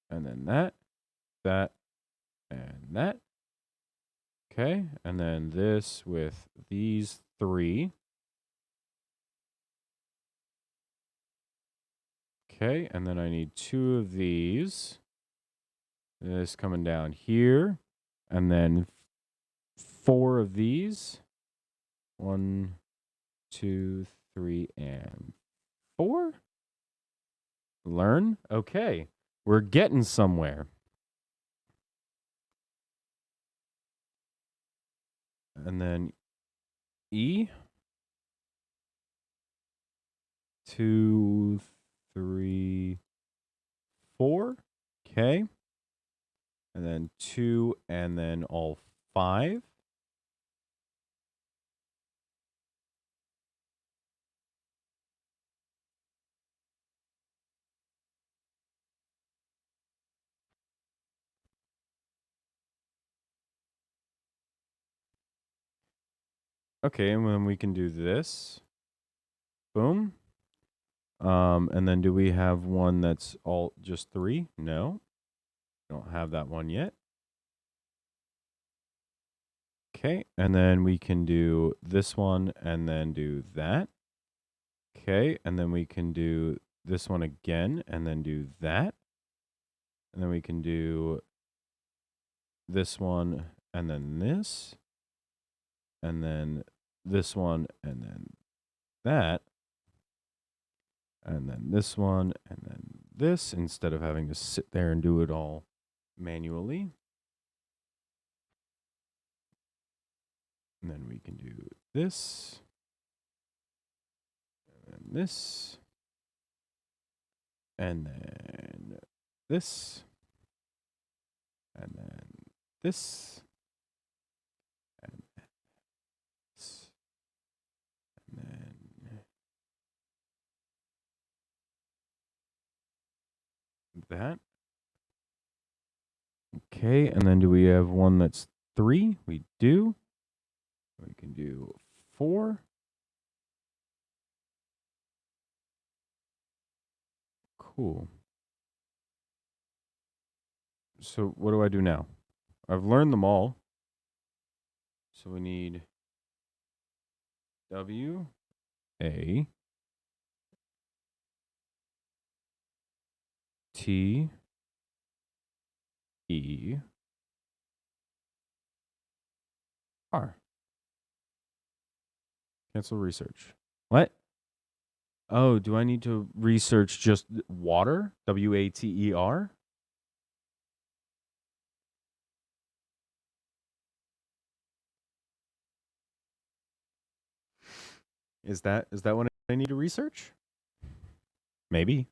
And then that. That. And that. Okay. And then this with these 3. Okay. And then I need 2 of these. This coming down here. And then 4 of these. 1, 2, 3, and 4. Learn. Okay. We're getting somewhere. And then E. 2, 3, 4. Okay. And then 2, and then all 5. Okay, and then we can do this. Boom. And then do we have one that's all just 3? No. Don't have that one yet. Okay, and then we can do this one and then do that. Okay, and then we can do this one again and then do that. And then we can do this one and then this. And then this one and then that. And then this one and then this, instead of having to sit there and do it all manually. And then we can do this. And then this. And then this. And then this. And then this. And then that. Okay, and then do we have one that's 3? We do. We can do 4. Cool. So what do I do now? I've learned them all. So we need W, A, T, E, R. Cancel research. What? Oh, do I need to research just water? W-A-T-E-R? Is that what I need to research? Maybe.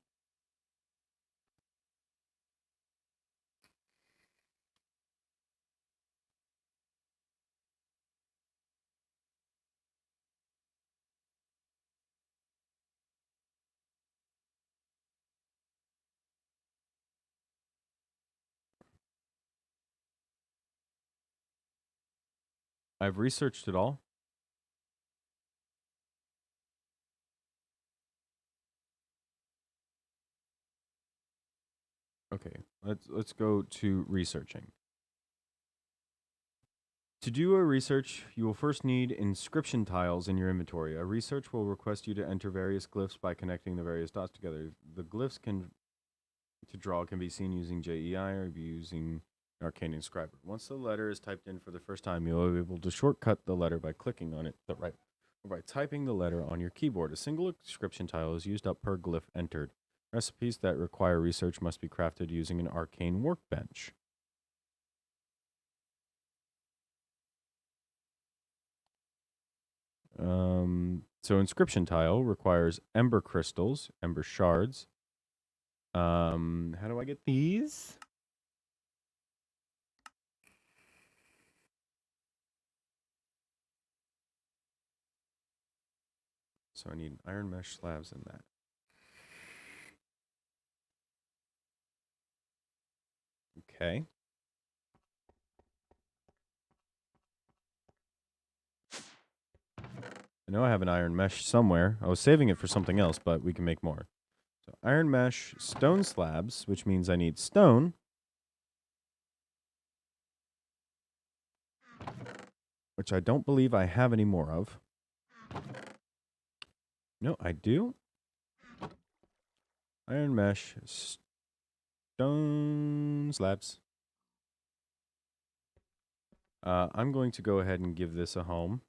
I've researched it all. Okay, let's go to researching. To do a research, you will first need inscription tiles in your inventory. A research will request you to enter various glyphs by connecting the various dots together. The glyphs to draw can be seen using JEI or using Arcane Inscriber. Once the letter is typed in for the first time, you'll be able to shortcut the letter by clicking on it or by typing the letter on your keyboard. A single inscription tile is used up per glyph entered. Recipes that require research must be crafted using an arcane workbench. So inscription tile requires ember crystals, ember shards, How do I get these? So I need iron mesh slabs in that. Okay. I know I have an iron mesh somewhere. I was saving it for something else, but we can make more. So iron mesh, stone slabs, which means I need stone. Which I don't believe I have any more of. No, I do. Iron mesh, stone slabs. I'm going to go ahead and give this a home.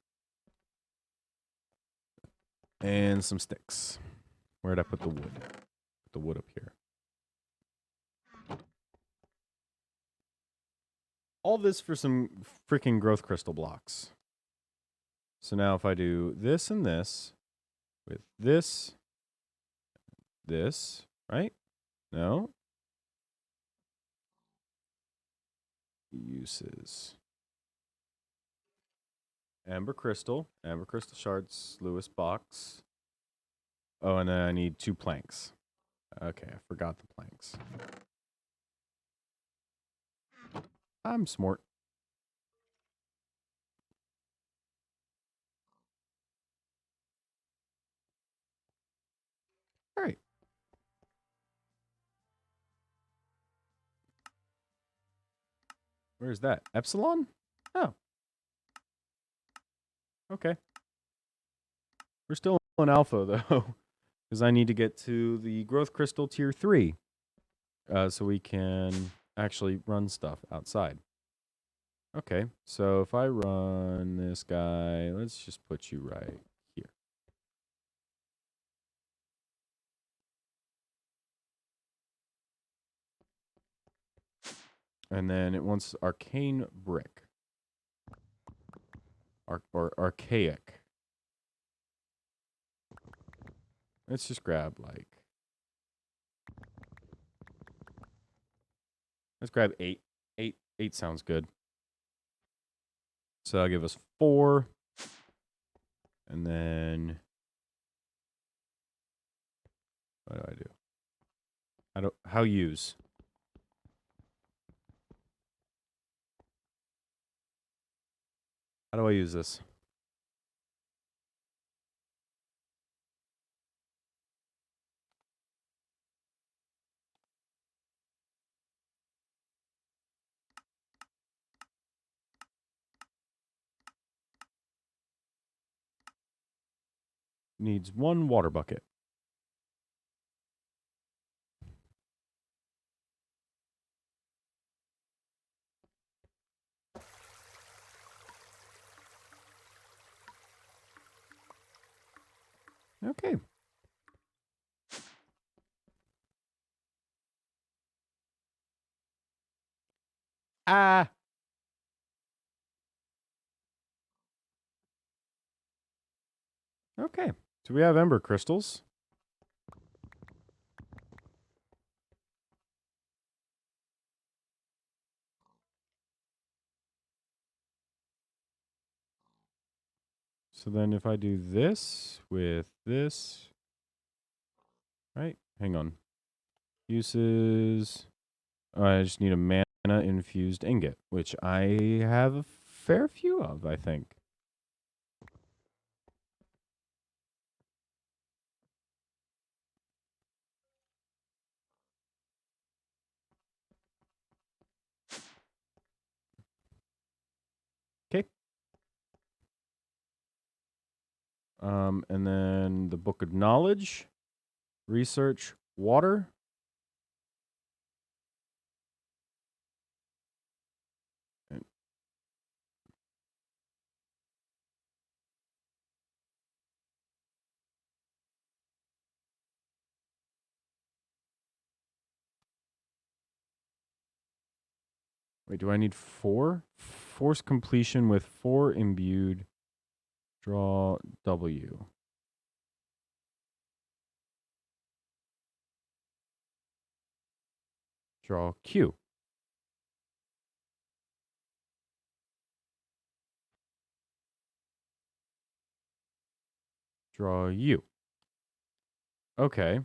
And some sticks. Where'd I put the wood? Put the wood up here. All this for some freaking growth crystal blocks. So now if I do this and this, with this, right? No. Uses. Amber crystal shards, Lewis box. Oh, and then I need 2 planks. Okay, I forgot the planks. I'm smart. All right. Where's that? Epsilon? Oh. Okay. We're still on alpha, though, because I need to get to the growth crystal tier 3 so we can actually run stuff outside. Okay, so if I run this guy, let's just put you right here. And then it wants arcane brick. Or archaic. Let's just grab like... Let's grab 8. 8 sounds good. So that'll give us 4. And then... What do? How use? How do I use this? Needs 1 water bucket. Okay. Ah. Okay. So we have ember crystals. So then if I do this with this, right? Hang on. Uses. Oh, I just need a mana infused ingot, which I have a fair few of, I think. Okay. And then the Book of Knowledge, research, water. Wait, do I need 4? Force completion with 4 imbued. Draw W. Draw Q. Draw U. Okay.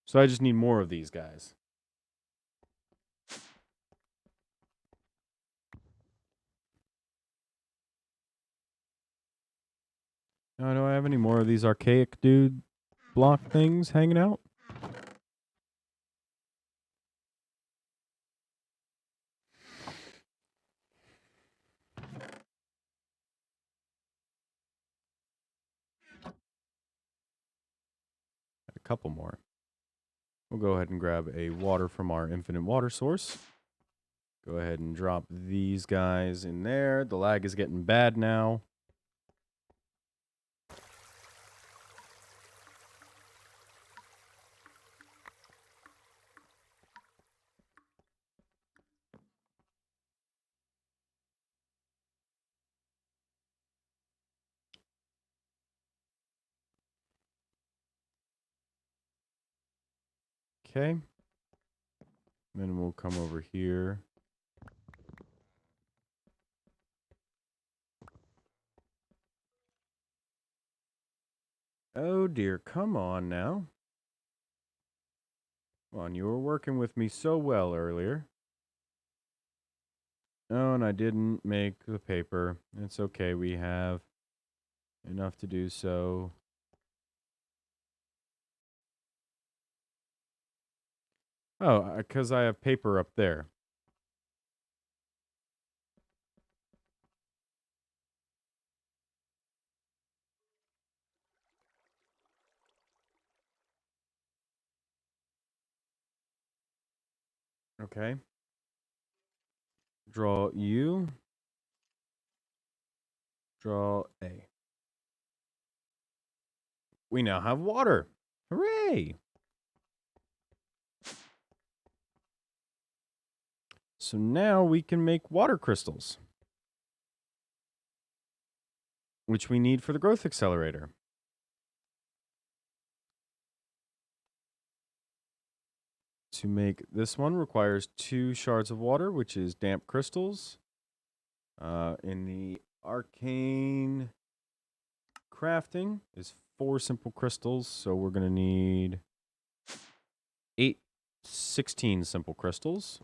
So I just need more of these guys. Now, do I have any more of these archaic dude block things hanging out? A couple more. We'll go ahead and grab a water from our infinite water source. Go ahead and drop these guys in there. The lag is getting bad now. Okay. Then we'll come over here. Oh dear, come on now. Come on, you were working with me so well earlier. Oh, and I didn't make the paper. It's okay, we have enough to do so. Oh, because I have paper up there. Okay. Draw U. Draw A. We now have water. Hooray! So now we can make water crystals, which we need for the growth accelerator. To make this one requires 2 shards of water, which is damp crystals. In the arcane crafting is 4 simple crystals, so we're going to need 16 simple crystals.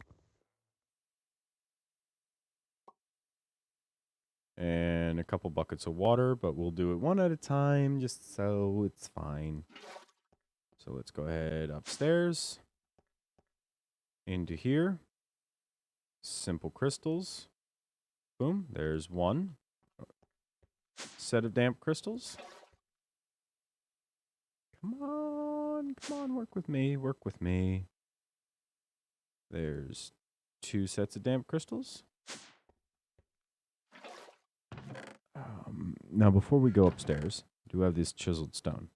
And a couple buckets of water, but we'll do it one at a time just so it's fine. So let's go ahead upstairs. Into here. Simple crystals. Boom, there's 1 set of damp crystals. Come on, work with me, work with me. There's 2 sets of damp crystals. Now, before we go upstairs, I do have this chiseled stone.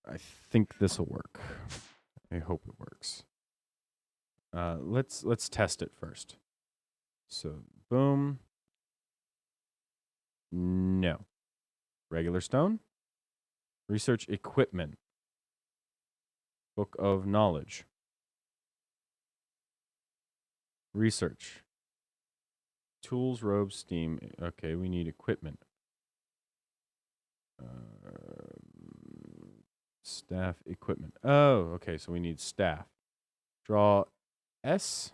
I think this will work. I hope it works. Let's test it first. So, boom. No. Regular stone. Research equipment. Book of knowledge. Research. Tools, robes, steam. Okay, we need equipment. Staff equipment. Oh, okay, so we need staff. Draw S.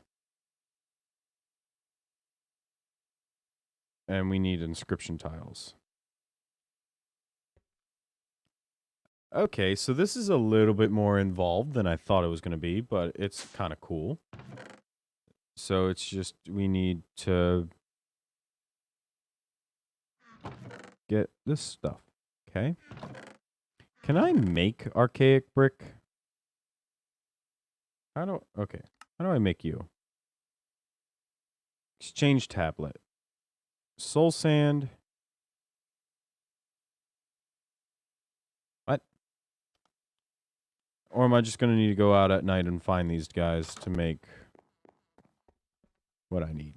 And we need inscription tiles. Okay, so this is a little bit more involved than I thought it was going to be, but it's kind of cool. So it's just, we need to get this stuff. Okay. Can I make archaic brick? How do I make you? Exchange tablet. Soul sand. What? Or am I just going to need to go out at night and find these guys to make what I need?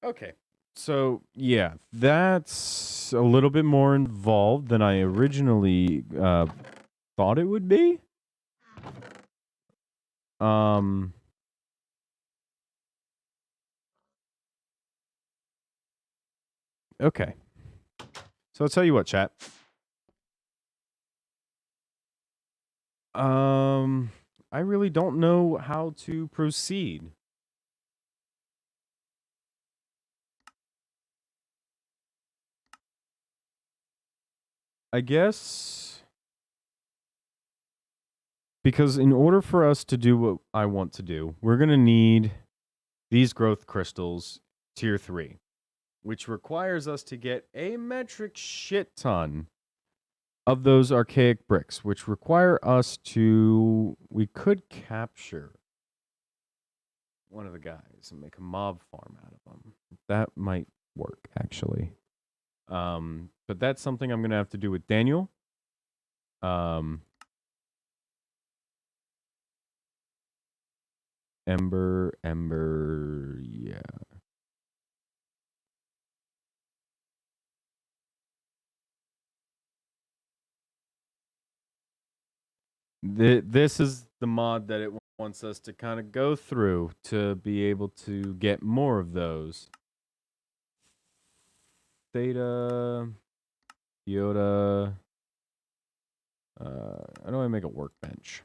Okay. So, yeah, that's a little bit more involved than I originally thought it would be. Okay. So I'll tell you what, chat. I really don't know how to proceed. I guess because in order for us to do what I want to do, we're going to need these growth crystals tier 3, which requires us to get a metric shit ton of those archaic bricks, which require us to... We could capture one of the guys and make a mob farm out of them. That might work, actually. But that's something I'm going to have to do with Daniel. Ember, yeah. This is the mod that it wants us to kind of go through to be able to get more of those. Theta, Iota. How do I make a workbench?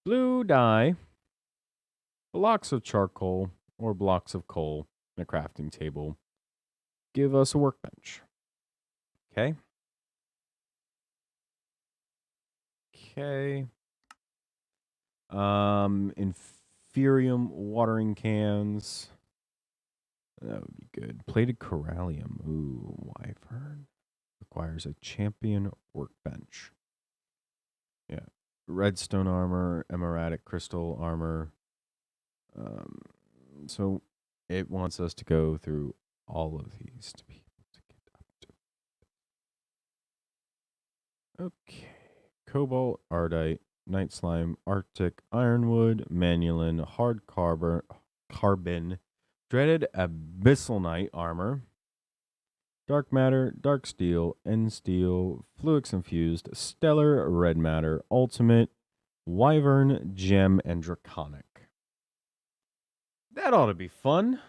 Blue dye, blocks of charcoal or blocks of coal, and a crafting table. Give us a workbench. Okay. Okay. Inferium watering cans. That would be good. Plated corallium. Ooh, wyvern. Requires a champion workbench. Yeah. Redstone armor, emeradic crystal armor. So it wants us to go through all of these to be able to get up to. Okay. Cobalt, ardite, night slime, arctic, ironwood, manulin, hard carbon, dreaded abyssal night armor, dark matter, dark steel, end steel, fluix infused, stellar red matter, ultimate, wyvern, gem, and draconic. That ought to be fun.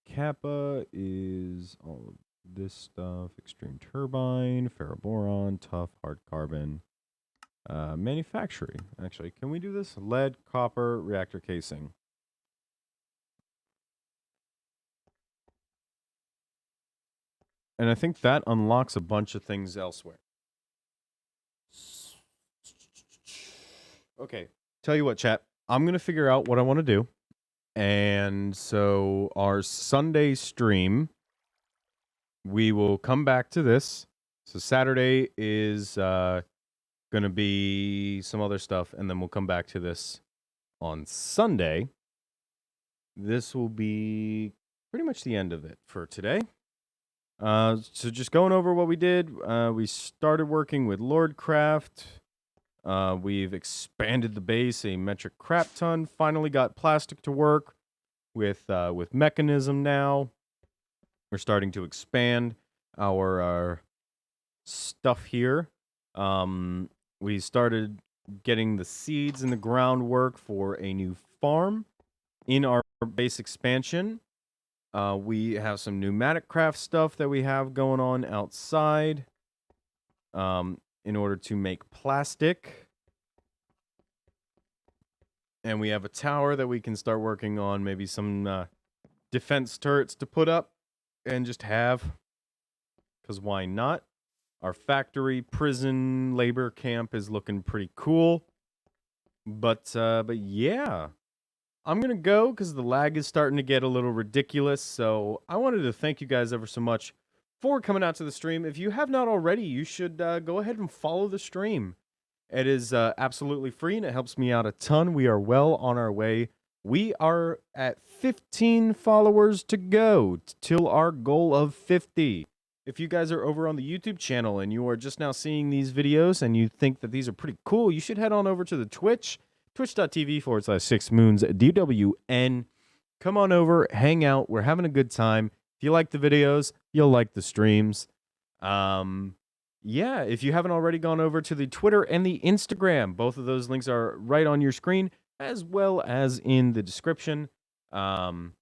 Kappa is all of this stuff. Extreme turbine, ferroboron, tough, hard carbon. Manufacturing. Actually, can we do this? Lead, copper, reactor casing. And I think that unlocks a bunch of things elsewhere. Okay. Tell you what, chat. I'm going to figure out what I want to do. And so our Sunday stream, we will come back to this. So Saturday is going to be some other stuff, and then we'll come back to this on Sunday. This will be pretty much the end of it for today. So just going over what we did. We started working with Lordcraft. We've expanded the base a metric crap ton. Finally got plastic to work with mechanism now. We're starting to expand our stuff here. We started getting the seeds and the groundwork for a new farm in our base expansion. We have some pneumatic craft stuff that we have going on outside in order to make plastic. And we have a tower that we can start working on, maybe some defense turrets to put up and just have, because why not? Our factory, prison, labor camp is looking pretty cool. But yeah, I'm going to go because the lag is starting to get a little ridiculous. So I wanted to thank you guys ever so much for coming out to the stream. If you have not already, you should go ahead and follow the stream. It is absolutely free and it helps me out a ton. We are well on our way. We are at 15 followers to go till our goal of 50. If you guys are over on the YouTube channel and you are just now seeing these videos and you think that these are pretty cool, you should head on over to the Twitch, twitch.tv/6moonsDWN. Come on over, hang out. We're having a good time. If you like the videos, you'll like the streams. Yeah, yeah, if you haven't already gone over to the Twitter and the Instagram, both of those links are right on your screen as well as in the description. Um,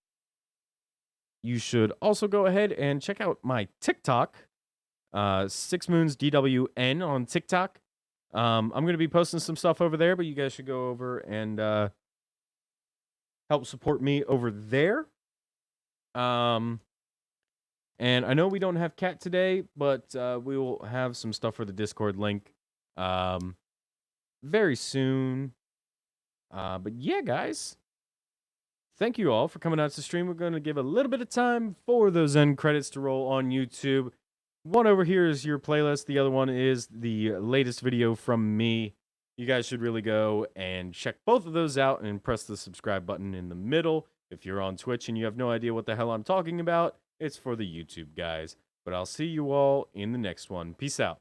you should also go ahead and check out my TikTok, Six Moons DWN on TikTok. I'm going to be posting some stuff over there, but you guys should go over and help support me over there. And I know we don't have Cat today, but we will have some stuff for the Discord link very soon. But yeah, guys, thank you all for coming out to stream. We're going to give a little bit of time for those end credits to roll on YouTube. One over here is your playlist. The other one is the latest video from me. You guys should really go and check both of those out and press the subscribe button in the middle. If you're on Twitch and you have no idea what the hell I'm talking about, it's for the YouTube guys. But I'll see you all in the next one. Peace out.